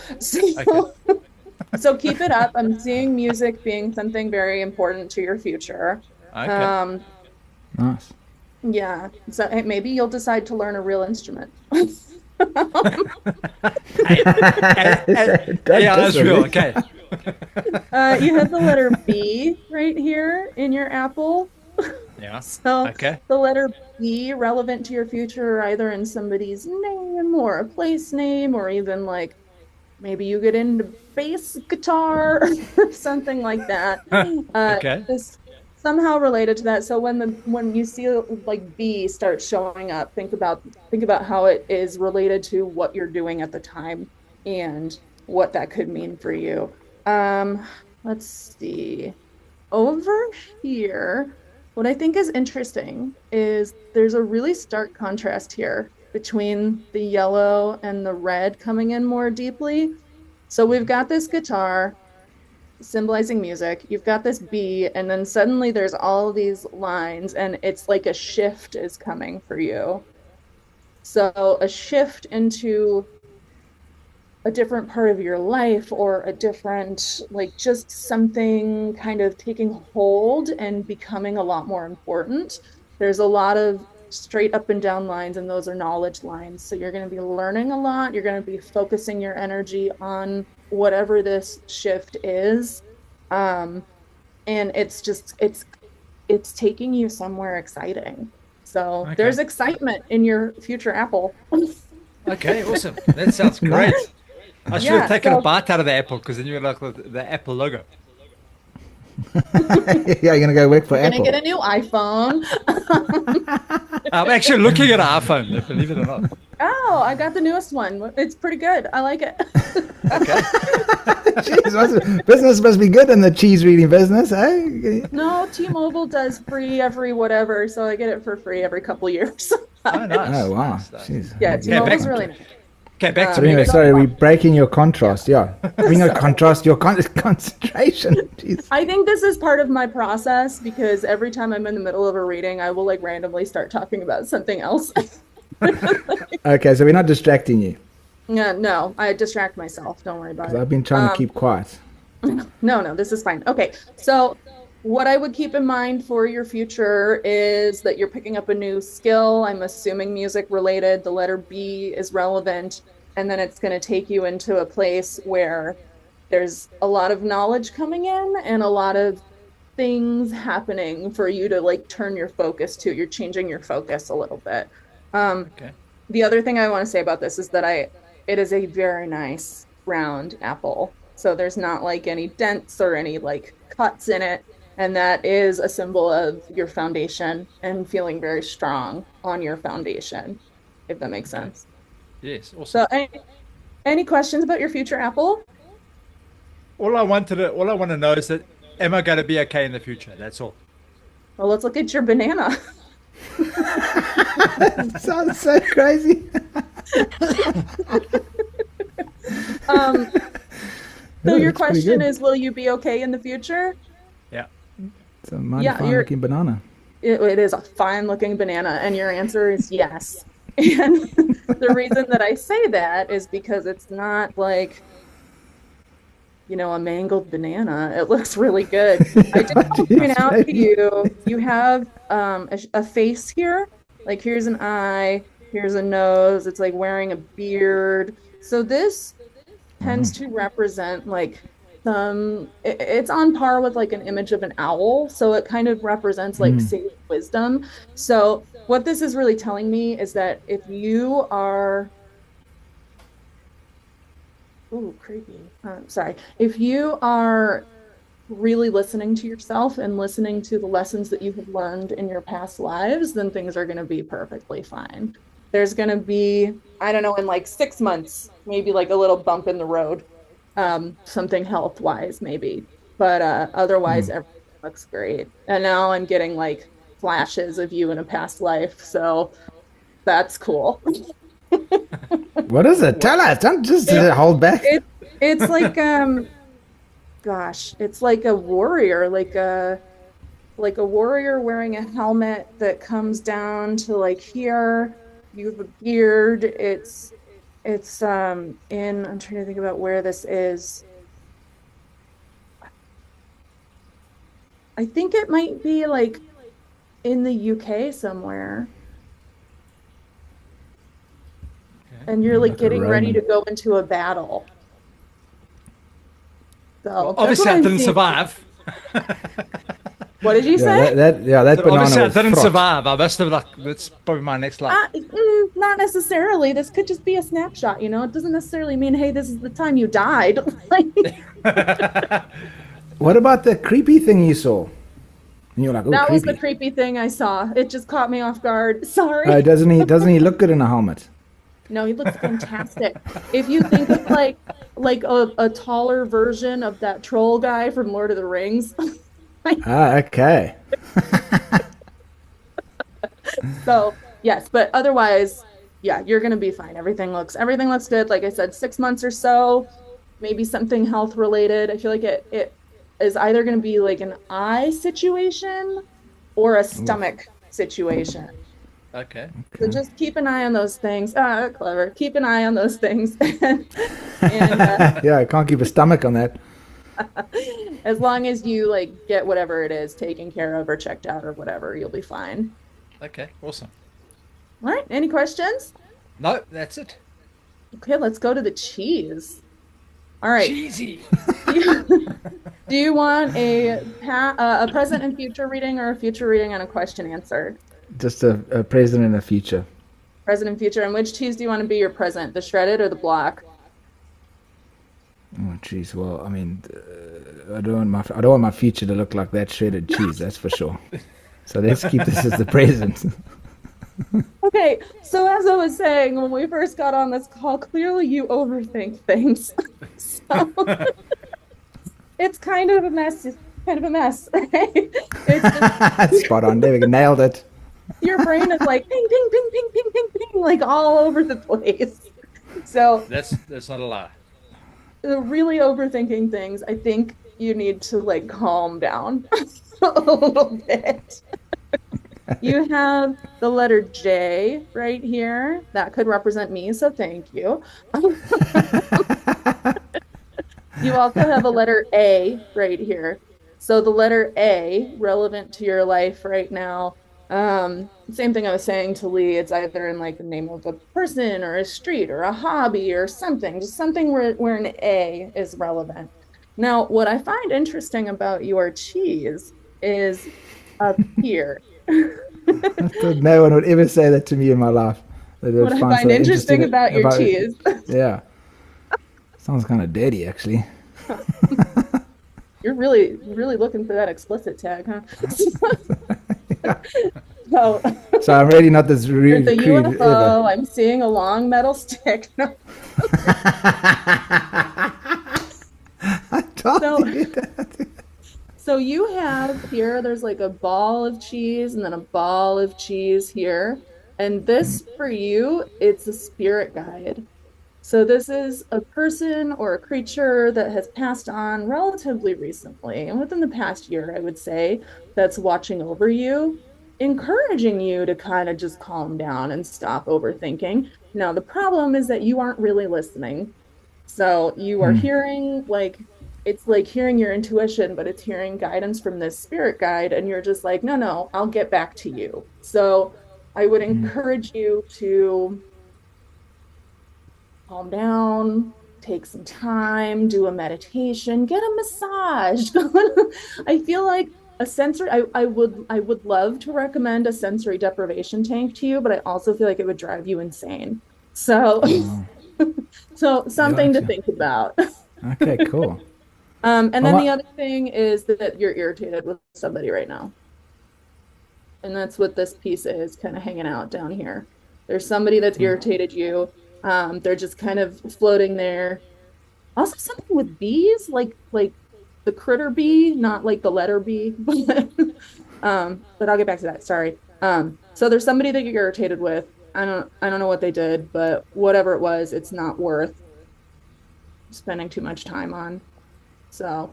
So keep it up. I'm seeing music being something very important to your future. Okay. Nice. Yeah. So hey, maybe you'll decide to learn a real instrument. Yeah, that's real. Okay. You have the letter B right here in your apple. Yeah. So okay. The letter B relevant to your future, either in somebody's name or a place name, or even like maybe you get into bass guitar or something like that. Okay. This somehow related to that. So when you see like B start showing up, think about how it is related to what you're doing at the time and what that could mean for you. Let's see. Over here, what I think is interesting is there's a really stark contrast here between the yellow and the red coming in more deeply. So we've got this guitar symbolizing music, you've got this B, and then suddenly there's all these lines and it's like a shift is coming for you. So a shift into a different part of your life, or a different, like just something kind of taking hold and becoming a lot more important. There's a lot of straight up and down lines, and those are knowledge lines. So you're going to be learning a lot. You're going to be focusing your energy on whatever this shift is. And it's taking you somewhere exciting. So there's excitement in your future Apple. Okay, awesome. That sounds great. I should have taken a bite out of the apple, because then you're like the Apple logo. Yeah, you're gonna go work for Apple. Gonna get a new iPhone. I'm actually looking at an iPhone, believe it or not. Oh, I got the newest one. It's pretty good. I like it. Okay. Jeez, business must be good in the cheese reading business, eh? No, T-Mobile does free every whatever, so I get it for free every couple years. Oh, nice. Oh, wow. Nice. Jeez. Yeah, T-Mobile's really nice. Okay, back to So me. anyway, sorry, we're breaking your contrast. Yeah, bring your contrast, your concentration. Jeez. I think this is part of my process, because every time I'm in the middle of a reading, I will like randomly start talking about something else. Okay, so we're not distracting you. Yeah, no, I distract myself. Don't worry about it. I've been trying to keep quiet. No, this is fine. Okay, so what I would keep in mind for your future is that you're picking up a new skill. I'm assuming music related. The letter B is relevant. And then it's going to take you into a place where there's a lot of knowledge coming in and a lot of things happening for you to like turn your focus to. You're changing your focus a little bit. The other thing I want to say about this is that it is a very nice round apple. So there's not like any dents or any like cuts in it. And that is a symbol of your foundation and feeling very strong on your foundation, if that makes sense. Yes, awesome. So any questions about your future apple? All I want to know is that, am I going to be okay in the future? That's all. Well, let's look at your banana. That sounds so crazy. So your question is, will you be okay in the future? Yeah. It's a mighty fine-looking banana. It is a fine-looking banana, and your answer is yes. And the reason that I say that is because it's not like, a mangled banana. It looks really good. I did point out to you, you have a face here. Like here's an eye, here's a nose. It's like wearing a beard. So this tends to represent like it's on par with like an image of an owl. So it kind of represents like sage wisdom. So what this is really telling me is that if you are, creepy. Sorry. If you are really listening to yourself and listening to the lessons that you have learned in your past lives, then things are going to be perfectly fine. There's going to be, I don't know, in like 6 months, maybe like a little bump in the road, something health-wise maybe. But otherwise, everything looks great. And now I'm getting like flashes of you in a past life. So that's cool. What is it? Tell us. Don't just hold back. It's like, it's like a warrior, like a warrior wearing a helmet that comes down to like here. You have a beard. I'm trying to think about where this is. I think it might be like in the UK somewhere. And you're like getting ready to go into a battle. So well, obviously I didn't survive. What did you say? That banana obviously I was didn't fraught. survive. I must have that's probably my next life. Not necessarily. This could just be a snapshot, It doesn't necessarily mean, hey, this is the time you died. What about the creepy thing you saw? And you're like, that creepy. was the creepy thing I saw. It just caught me off guard. Sorry. Doesn't he look good in a helmet? No, he looks fantastic. If you think of like a taller version of that troll guy from Lord of the Rings. Okay. So yes, but otherwise, yeah, you're gonna be fine. Everything looks good. Like I said, 6 months or so, maybe something health related. I feel like it is either gonna be like an eye situation or a stomach situation. Okay. So just keep an eye on those things. Clever. Keep an eye on those things. and Yeah, I can't keep a stomach on that. as long as you like get whatever it is taken care of or checked out or whatever, you'll be fine. Okay, awesome. All right. Any questions? No, that's it. Okay, let's go to the cheese. All right. Cheesy. Do you, do you want a present and future reading or a future reading and a question answered? Just a present and a future. Present and future. And which cheese do you want to be your present, the shredded or the block? Oh, jeez. Well, I mean, I don't want my future to look like that shredded cheese. That's for sure. So let's keep this as the present. Okay, so as I was saying when we first got on this call, clearly you overthink things. So it's kind of a mess. It's kind of a mess. It's just, Spot on. There we go. Nailed it. your brain is like ping, ping, ping, ping, ping, ping, ping, like all over the place. So That's not a lie. really overthinking things, I think you need to like calm down a little bit. You have the letter J right here. That could represent me, so thank you. You also have a letter A right here. So the letter A, relevant to your life right now. Same thing I was saying to Lee. It's either in like the name of a person or a street or a hobby or something, just something where an A is relevant. Now, what I find interesting about your cheese is up here. No one would ever say that to me in my life. What I find interesting about your cheese. Yeah. Sounds kind of dirty, actually. You're really looking for that explicit tag, huh? So, So I'm really not this rude there's a crude UFO. ever. I'm seeing a long metal stick. No. I told So- you that. So you have here, there's like a ball of cheese and then a ball of cheese here. And this for you, it's a spirit guide. So this is a person or a creature that has passed on relatively recently, and within the past year, I would say, that's watching over you, encouraging you to kind of just calm down and stop overthinking. Now, the problem is that you aren't really listening. So you are hearing like it's like hearing your intuition, but it's hearing guidance from this spirit guide, and you're just like, no, I'll get back to you. So I would encourage you to calm down, take some time, do a meditation, get a massage. I feel like a sensory I would love to recommend a sensory deprivation tank to you, but I also feel like it would drive you insane. So so something to Gotcha. think about. Okay, cool. And then Well, the other thing is that you're irritated with somebody right now. And that's what this piece is, kind of hanging out down here. There's somebody that's irritated you. They're just kind of floating there. Also something with bees, like the critter bee, not like the letter B. But I'll get back to that. Sorry. So there's somebody that you're irritated with. I don't know what they did, but whatever it was, it's not worth spending too much time on. So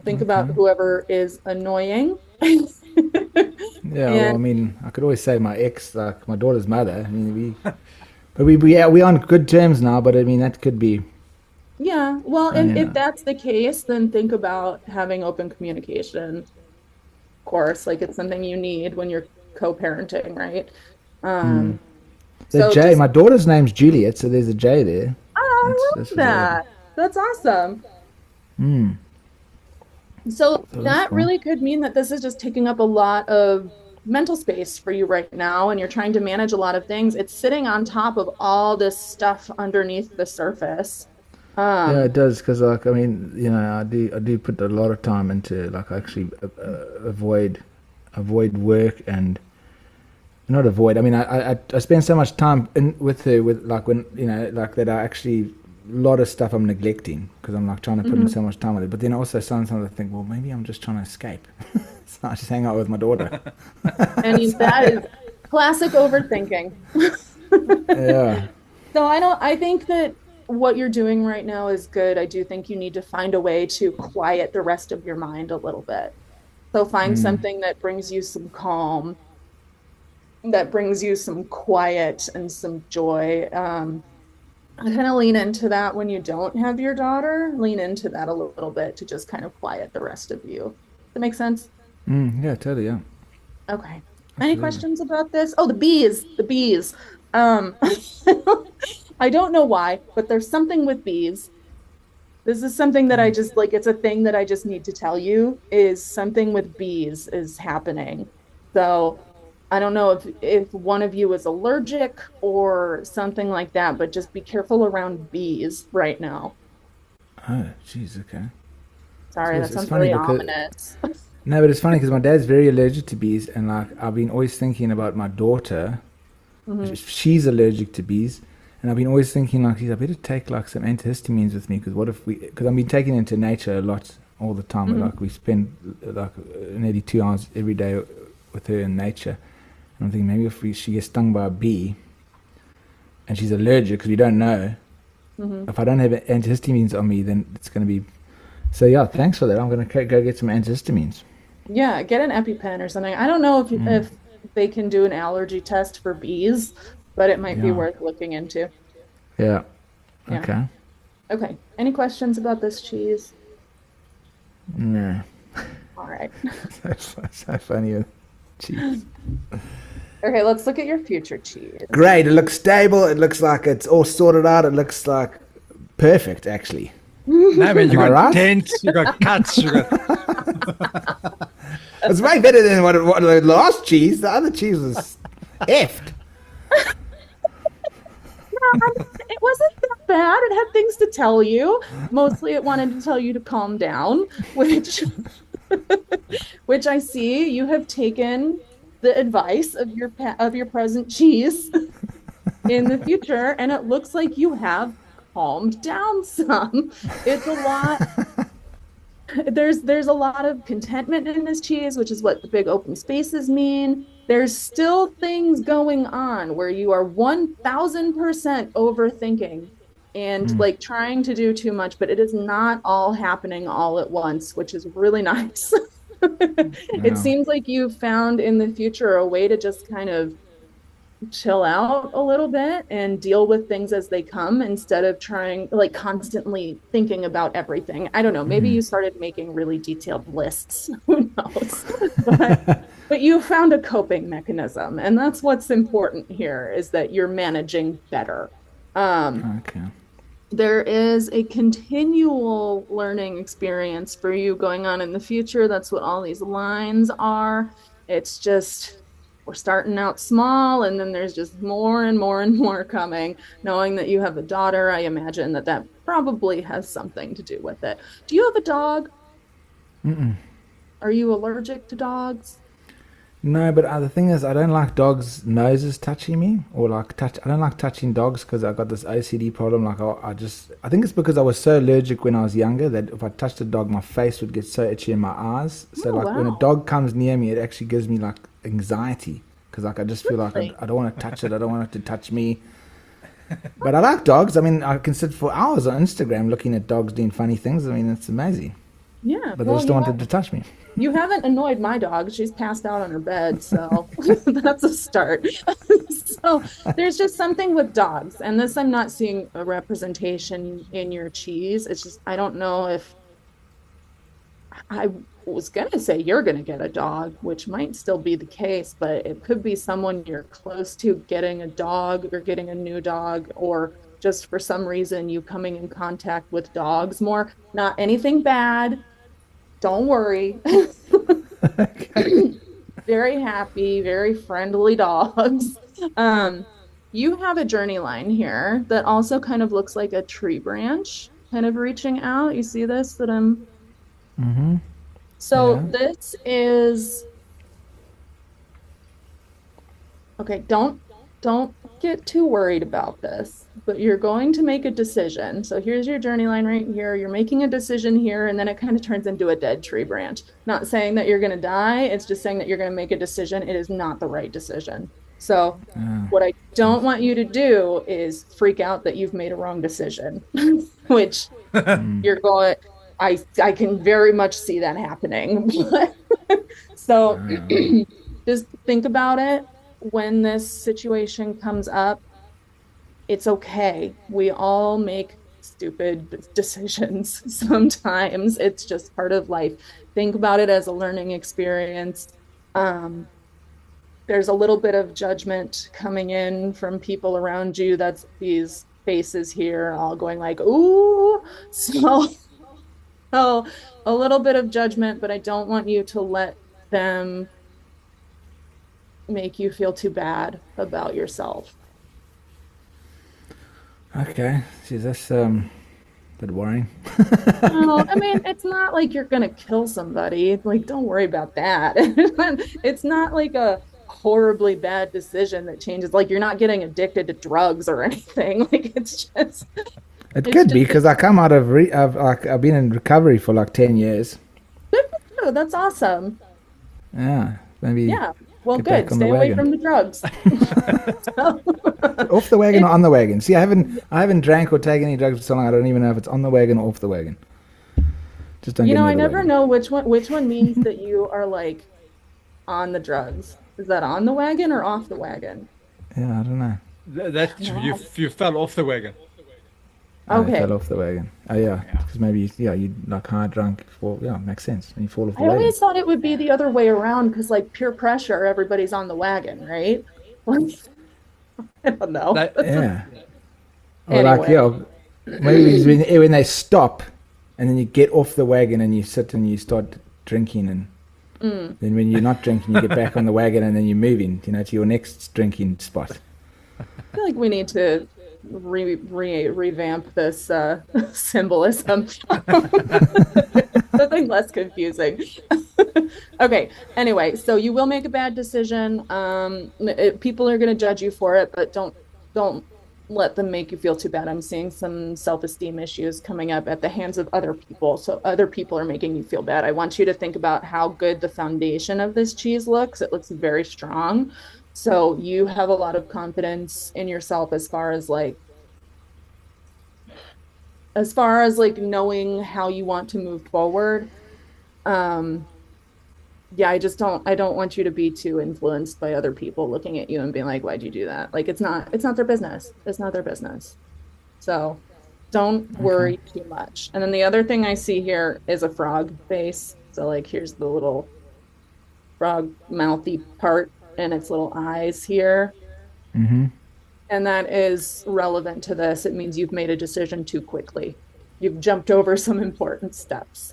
think about whoever is annoying. Yeah, well, I And mean, I could always say my ex, like my daughter's mother. I mean, we're on good terms now, but I mean, that could be. yeah, well, Yeah. if that's the case, then think about having open communication. Of course, like it's something you need when you're co-parenting, right? Um, The so J, just, my daughter's name's Juliet, so there's a J there. oh, I That's love that. That's awesome. Mm. So So that's that cool. really could mean that this is just taking up a lot of mental space for you right now, and you're trying to manage a lot of things. It's sitting on top of all this stuff underneath the surface. Yeah, Um, it does, because like I mean, I do put a lot of time into like actually avoid work and not avoid. I mean, I spend so much time with her with like when like that. I actually a lot of stuff I'm neglecting because I'm like trying to put in so much time with it. But then also sometimes I think, well, maybe I'm just trying to escape. So I just hang out with my daughter. and that is classic overthinking. Yeah. So I think that what you're doing right now is good. I do think you need to find a way to quiet the rest of your mind a little bit. So find something that brings you some calm, that brings you some quiet and some joy. I kind of lean into that when you don't have your daughter, lean into that a little bit to just kind of quiet the rest of you. Does that make sense? Yeah, totally. Yeah. Okay. Any questions about this? Oh, the bees, the bees. I don't know why, but there's something with bees. This is something that I just like, it's a thing that I just need to tell you is something with bees is happening. So I don't know if one of you is allergic or something like that, but just be careful around bees right now. Oh, jeez, okay. Sorry, that It's sounds funny really because ominous. no, but it's funny because my dad's very allergic to bees, and like I've been always thinking about my daughter. Mhm. She's allergic to bees, and I've been always thinking like, geez, I better take like some antihistamines with me because what if we? Because I've been taking her into nature a lot all the time. Mhm. Like we spend like nearly 2 hours every day with her in nature, and I'm thinking maybe if she gets stung by a bee and she's allergic because we don't know. Mhm. If I don't have antihistamines on me, then it's going to be. So yeah, thanks for that. I'm going to go get some antihistamines. Yeah, get an EpiPen or something. I don't know Mm, if they can do an allergy test for bees, but it might be yeah, worth looking into. yeah. Yeah. Okay. Okay. Any questions about this cheese? No. All right. So funny. Jeez. Okay, let's look at your future cheese. Great. It looks stable. It looks like it's all sorted out. It looks like perfect, actually. No, man, you Am I got right? dents, you got cuts, you got. It's way better than what the last cheese. The other cheese was effed. It wasn't that bad. It had things to tell you. Mostly it wanted to tell you to calm down, which which I see you have taken the advice of of your present cheese in the future, and it looks like you have calmed down some. It's a lot. There's a lot of contentment in this cheese, which is what the big open spaces mean. There's still things going on where you are 1000% overthinking and Mm, like trying to do too much, but it is not all happening all at once, which is really nice. It yeah. seems like you've found in the future a way to just kind of chill out a little bit and deal with things as they come instead of trying like constantly thinking about everything. I don't know, maybe Mm. you started making really detailed lists. Who knows? But but you found a coping mechanism, and that's what's important here is that you're managing better. Um, Okay. there is a continual learning experience for you going on in the future. That's what all these lines are. It's just we're starting out small, and then there's just more and more and more coming. Knowing that you have a daughter, I imagine that that probably has something to do with it. Do you have a dog? Mm-mm. Are you allergic to dogs? No, but the thing is, I don't like dogs' noses touching me, or like touch. I don't like touching dogs because I got this OCD problem. Like I think it's because I was so allergic when I was younger that if I touched a dog, my face would get so itchy in my eyes. So Oh, like when a wow. dog comes near me, it actually gives me like anxiety because like I just feel like Really? I don't want to touch it. I don't want it to touch me. But I like dogs. I mean, I can sit for hours on Instagram looking at dogs doing funny things. I mean, it's amazing. Yeah. But they Well, just don't want it to touch me. you haven't annoyed my dog. She's passed out on her bed, so that's a start. So there's just something with dogs, and this I'm not seeing a representation in your cheese. It's just I don't know if I was gonna say you're gonna get a dog, which might still be the case, but it could be someone you're close to getting a dog or getting a new dog, or just for some reason you coming in contact with dogs more. Not anything bad. Don't worry. Very happy, very friendly dogs. Um, you have a journey line here that also kind of looks like a tree branch, kind of reaching out. You see this that I'm Mm-hmm. so Yeah. this is okay, don't get too worried about this, but you're going to make a decision. So here's your journey line right here. You're making a decision here, and then it kind of turns into a dead tree branch. Not saying that you're going to die, it's just saying that you're going to make a decision. It is not the right decision. So Ah, what I don't jeez. want you to do is freak out that you've made a wrong decision, which Mm. you're going, I can very much see that happening. So Ah. just think about it when this situation comes up. It's okay. We all make stupid decisions sometimes. It's just part of life. Think about it as a learning experience. Um, there's a little bit of judgment coming in from people around you. That's these faces here, all going like, ooh. So, so a little bit of judgment, but I don't want you to let them make you feel too bad about yourself. Okay. Geez, that's bit worrying. No, I mean, it's not like you're gonna kill somebody. Like, don't worry about that. It's not like a horribly bad decision that changes. Like, you're not getting addicted to drugs or anything. Like, It it's could just be because I come out of I've been in recovery for like 10 years. good for you. That's awesome. Yeah, maybe Yeah. Well, get good. back on the Stay away wagon. from the drugs. So, Off the wagon it, or on the wagon? See, I haven't drank or taken any drugs for so long. I don't even know if it's on the wagon or off the wagon. Just don't you get know, near I the never wagon. know which one means that you are like on the drugs. Is that on the wagon or off the wagon? Yeah, I don't know. That Yeah. you fell off the wagon. I fell Okay. off the wagon. Oh yeah, Yeah. because maybe you like high drunk. Fall, yeah, makes sense. And you fall off the I wagon. always thought it would be the other way around because, like, peer pressure, everybody's on the wagon, right? Like, I don't know. That Yeah. Or like Anyway, maybe it's when they stop, and then you get off the wagon and you sit and you start drinking, and mm, then when you're not drinking, you get back on the wagon and then you're moving, to your next drinking spot. I feel like we need to revamp this symbolism. Something less confusing. Okay. Anyway, so you will make a bad decision. People are going to judge you for it, but don't let them make you feel too bad. I'm seeing some self-esteem issues coming up at the hands of other people. So other people are making you feel bad. I want you to think about how good the foundation of this cheese looks. It looks very strong. So you have a lot of confidence in yourself as far as like knowing how you want to move forward. Um, yeah, I don't want you to be too influenced by other people looking at you and being like, why'd you do that? Like it's not their business. It's not their business. So don't Okay. worry too much. And then the other thing I see here is a frog face. So like here's the little frog mouthy part and its little eyes here. Mm-hmm. And that is relevant to this. It means you've made a decision too quickly. You've jumped over some important steps.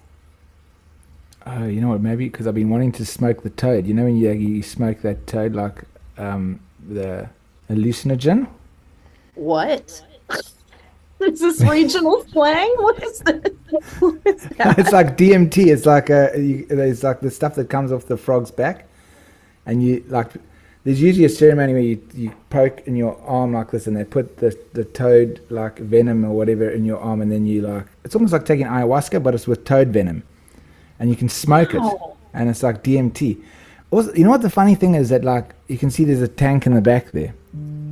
Oh, you know what? Maybe because I've been wanting to smoke the toad. You know when you smoke that toad, like the hallucinogen. What? Is this regional slang? What is this? What is It's that? like DMT. It's like there's like the stuff that comes off the frog's back, and you like. There's usually a ceremony where you poke in your arm like this, and they put the toad like venom or whatever in your arm, and then you like it's almost like taking ayahuasca, but it's with toad venom, and you can smoke it, Wow. and it's like DMT. Also, you know what the funny thing is that like you can see there's a tank in the back there.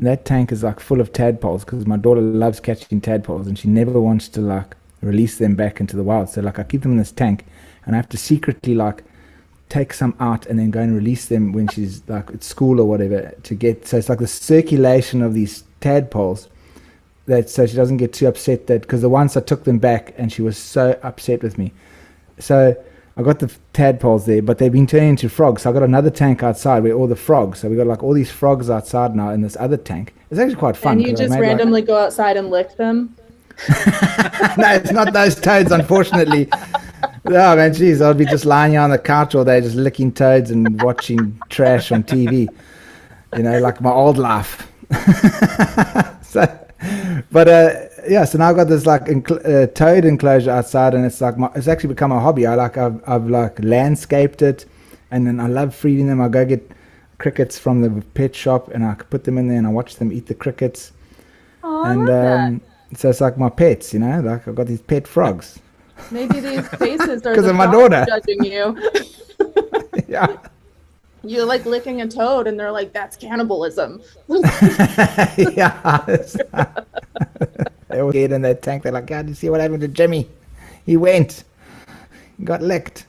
That tank is like full of tadpoles because my daughter loves catching tadpoles, and she never wants to like release them back into the wild. So like I keep them in this tank, and I have to secretly like take some out and then go and release them when she's like at school or whatever to get so it's like the circulation of these tadpoles that so she doesn't get too upset that because the once I took them back and she was so upset with me, so I got the tadpoles there but they've been turned into frogs, so I got another tank outside where all the frogs, so we got like all these frogs outside now in this other tank. It's actually quite fun And you because I just made like randomly go outside and lick them? no, it's not those toads, unfortunately. Oh man, jeez, I'll be just lying here on the couch all day, just licking toads and watching trash on TV. Like my old life. So, but yeah, so now I've got this like toad enclosure outside, and it's like it's actually become a hobby. I've like landscaped it, and then I love feeding them. I go get crickets from the pet shop, and I put them in there, and I watch them eat the crickets. Oh, I And love that. so it's like my pets, like I've got these pet frogs. Maybe these faces are 'Cause the of my frogs daughter. judging you. Yeah. You're like licking a toad, and they're like, that's cannibalism. Yeah. They all get in that tank. They're like, God, you see what happened to Jimmy? He went. He got licked.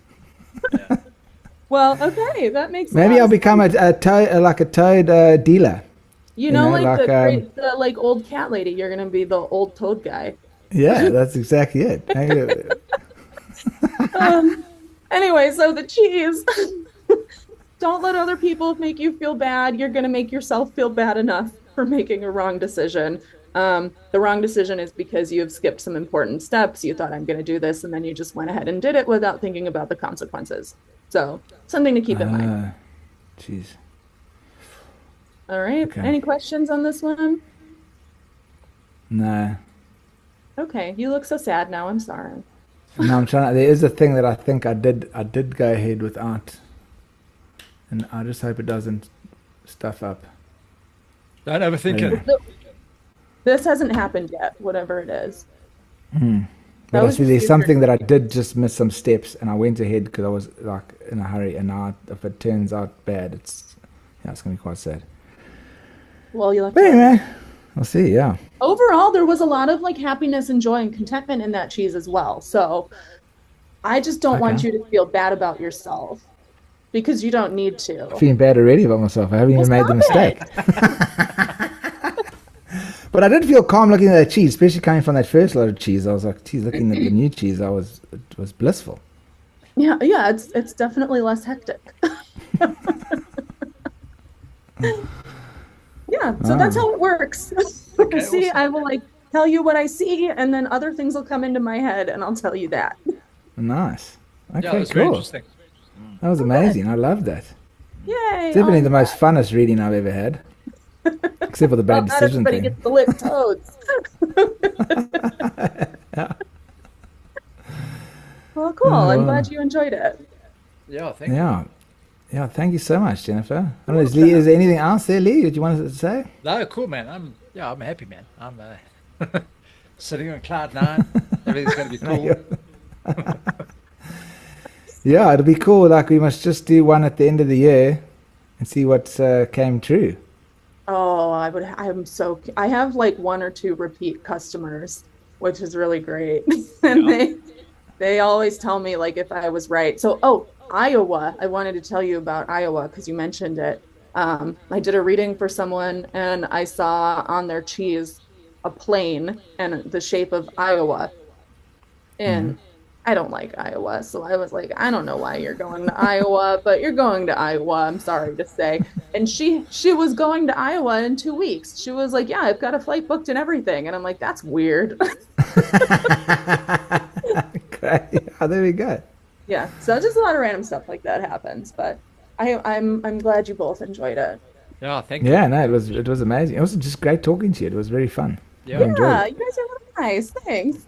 Well, okay, that makes a Maybe lot I'll of become sense. a toad, like a toad dealer. Like Like the like old cat lady, you're gonna be the old toad guy. yeah, that's exactly it. Maybe- Um, anyway, so the cheese. Don't let other people make you feel bad. You're gonna make yourself feel bad enough for making a wrong decision. The wrong decision is because you have skipped some important steps. You thought, I'm going to do this, and then you just went ahead and did it without thinking about the consequences. So something to keep in mind. Jeez. All right. Okay. Any questions on this one? No. Okay. You look so sad now. I'm sorry. No, I'm trying. There is a thing that I think I did go ahead without, and I just hope it doesn't stuff up. Don't overthink it. This hasn't happened yet, whatever it is. But I see there's something that I did just miss some steps, and I went ahead because I was like in a hurry, and now if it turns out bad, it's gonna be quite sad. Well, you'll have But anyway, we'll see. Yeah. Overall, there was a lot of like happiness and joy and contentment in that cheese as well. So I just don't want you to feel bad about yourself because you don't need to. I'm feeling bad already about myself. I haven't even made the mistake. But I did feel calm looking at that cheese, especially coming from that first lot of cheese. I was like, geez, looking at the new cheese, it was blissful. Yeah, it's definitely less hectic. Yeah, so that's how it works. Okay, See, awesome. I will like tell you what I see, and then other things will come into my head, and I'll tell you that. Nice. Okay, Yeah, that's very cool. interesting. That was amazing. I loved that. Yay! Definitely the most funnest reading I've ever had. Except for the bad Not decision everybody thing. gets to lick toads. Well, cool. I'm glad you enjoyed it. Yeah, thank you. Yeah, thank you so much, Jennifer. I don't know, is there anything else there, Lee, that you wanted to say? No, cool, man. I'm happy, man. I'm sitting on cloud nine. Everything's gonna be cool. Yeah, it'll be cool. Like, we must just do one at the end of the year and see what came true. Oh, I have like 1 or 2 repeat customers, which is really great. And they always tell me like if I was right. So, Iowa, I wanted to tell you about Iowa because you mentioned it. I did a reading for someone and I saw on their cheese a plane and the shape of Iowa. And I don't like Iowa. So I was like, I don't know why you're going to Iowa, but you're going to Iowa. I'm sorry to say. And she was going to Iowa in 2 weeks. She was like, yeah, I've got a flight booked and everything. And I'm like, that's weird. Great. Oh, there we go. Yeah. So just a lot of random stuff like that happens. But I'm glad you both enjoyed it. Yeah, thank you. Yeah, no, it was amazing. It was just great talking to you. It was very fun. Yeah. I enjoyed Yeah, it. you guys are really nice. Thanks.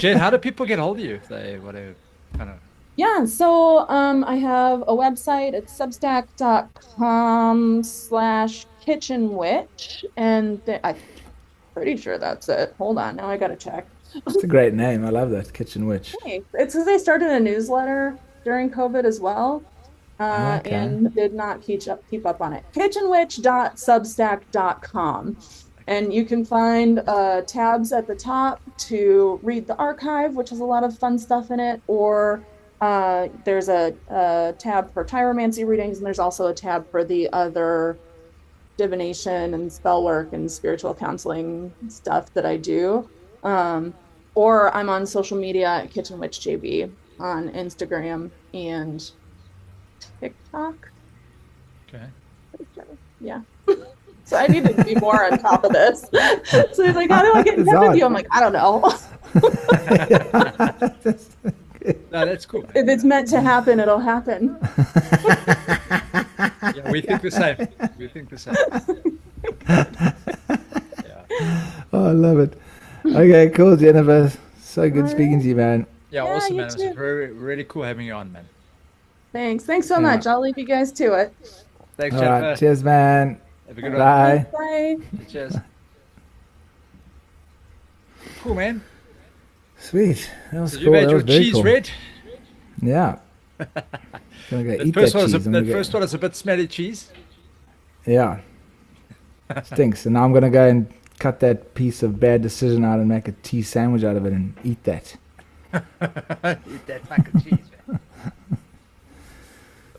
Jen, how do people get hold of you if they want to kind of? Yeah, so I have a website. It's substack.com/kitchenwitch, and I'm pretty sure that's it. Hold on, now I gotta check. It's a great name. I love that, Kitchen Witch. Hey, it's because they started a newsletter during COVID as well, Okay. and did not keep up on it. Kitchenwitch.substack.com. And you can find tabs at the top to read the archive, which has a lot of fun stuff in it, or there's a tab for tyromancy readings, and there's also a tab for the other divination and spell work and spiritual counseling stuff that I do. Or I'm on social media at Kitchen Witch JB on Instagram and TikTok. Okay. Yeah. So I need to be more on top of this. So he's like, how do I get in touch with you? I'm like, I don't know. No, that's cool. If it's meant to happen, it'll happen. Yeah, we think the same. We think the same. Yeah. Oh, I love it. Okay, cool, Jennifer. So good speaking to you, man. Yeah, Yeah, awesome, you man. It too. was really cool having you on, man. Thanks so much. I'll leave you guys to it. Thanks, All Jennifer. right, cheers, man. Have a good one. Bye. Bye. Cheers. Cool, man. Sweet. That was So cool. you made That your was very cheese cool. red. Yeah. Gonna go The eat first that one cheese. is I'm the gonna go- first one is a bit smelly cheese. Yeah. Stinks. And now I'm gonna go and cut that piece of bad decision out and make a tea sandwich out of it and eat that. Eat that fucking cheese, man.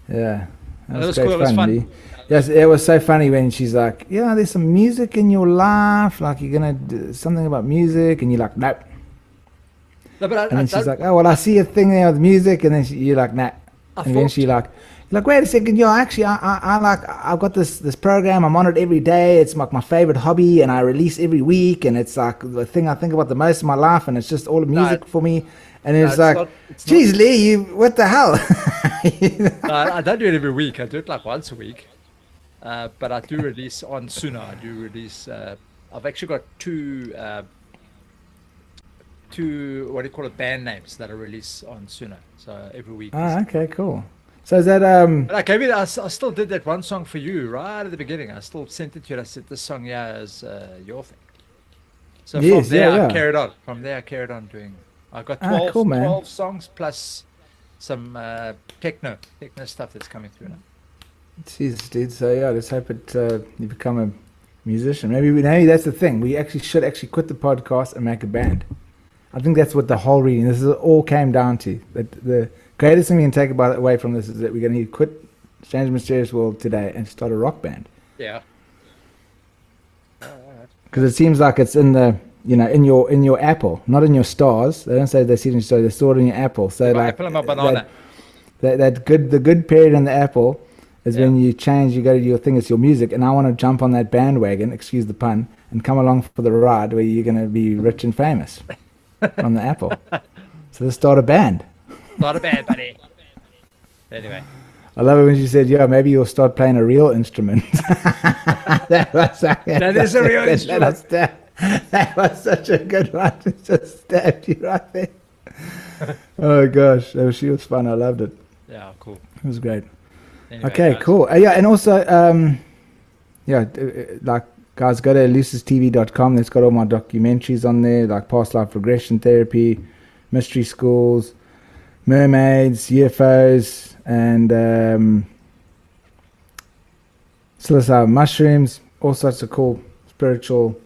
Yeah. That was cool. It was fun. Lee. Yes, it was so funny when she's like, yeah, there's some music in your life. Like, you're going to do something about music. And you're like, nope. No, but And then she's like, oh, well, I see a thing there with music. And then you're like, nah. And then thought- she like, Like, wait a second, yo, actually, I've got this program. I'm on it every day. It's like my favorite hobby, and I release every week, and it's like the thing I think about the most in my life, and it's just all the music for me. And it's like, geez, Lee, what the hell? No, I don't do it every week. I do it like once a week. But I do release on Sooner. I do release. I've actually got two what do you call it, band names that I release on Sooner. So every week. Ah, okay, cool. So is that Like maybe I still did that one song for you right at the beginning. I still sent it to you. I said this song is your thing. So yes, from there yeah. I carried on. From there I carried on doing. I got 12, cool, man. 12 songs plus some techno stuff that's coming through now. Jesus, dude. So yeah, let's hope you become a musician. Maybe that's the thing. We should quit the podcast and make a band. I think that's what the whole reading. This all came down to. That the greatest thing we can take away from this is that we're going to need to quit Strange Mysterious World today and start a rock band. Yeah. Because it seems like it's in the in your apple, not in your stars. They don't say they see it in your stars. They saw it in your apple. So my like apple and my banana. The good period in the apple is when you change. You go to your thing. It's your music, and I want to jump on that bandwagon. Excuse the pun, and come along for the ride where you're going to be rich and famous from the apple. So let's start a band. Not a band, buddy. Anyway. I love it when she said, "Yeah, maybe you'll start playing a real instrument." That is a real instrument. That was such a good one. It just stabbed you right there. Oh gosh, she was fun. I loved it. Yeah, cool. It was great. Anyway, Okay, guys. cool. Yeah, and also, like guys, go to elusistv.com. It's got all my documentaries on there, like past life regression therapy, mystery schools, mermaids, UFOs, and psilocybin mushrooms, all sorts of cool spiritual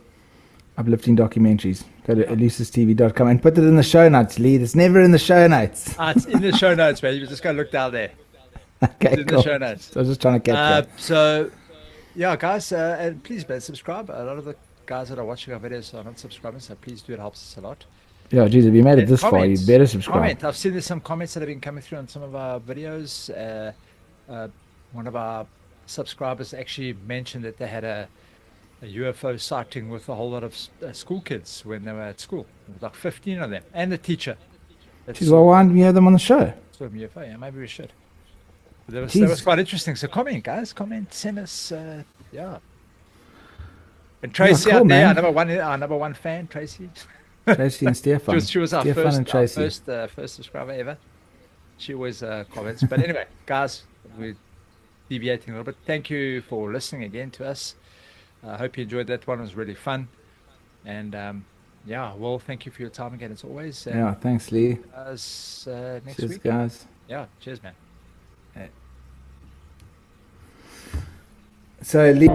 uplifting documentaries. Go to elusistv.com and put it in the show notes, Lee. It's never in the show notes. It's in the show notes, man. You just got to look down there. Okay, it's in cool. the show notes. So I was just trying to catch that. So, yeah, guys, and please, man, subscribe. A lot of the guys that are watching our videos are not subscribing, so please do. It helps us a lot. Yeah, geez, if you made it And this far, you better subscribe. Comment. I've seen there's some comments that have been coming through on some of our videos. One of our subscribers actually mentioned that they had a UFO sighting with a whole lot of school kids when they were at school. There was like 15 of them, and the teacher. Geez, well, why don't you have them on the show? Saw a UFO. Yeah, maybe we should. But that was quite interesting. So comment, guys. Comment. Send us. Yeah. And Tracy cool, out there, man. our number one fan, Tracy. Tracy and Stefan. She was our first subscriber ever. She always comments. But anyway, guys, we're deviating a little bit. Thank you for listening again to us. I hope you enjoyed that one. It was really fun. And well, thank you for your time again as always. And yeah, thanks, Lee. Next cheers, week. Guys. Yeah, cheers, man. So, Lee.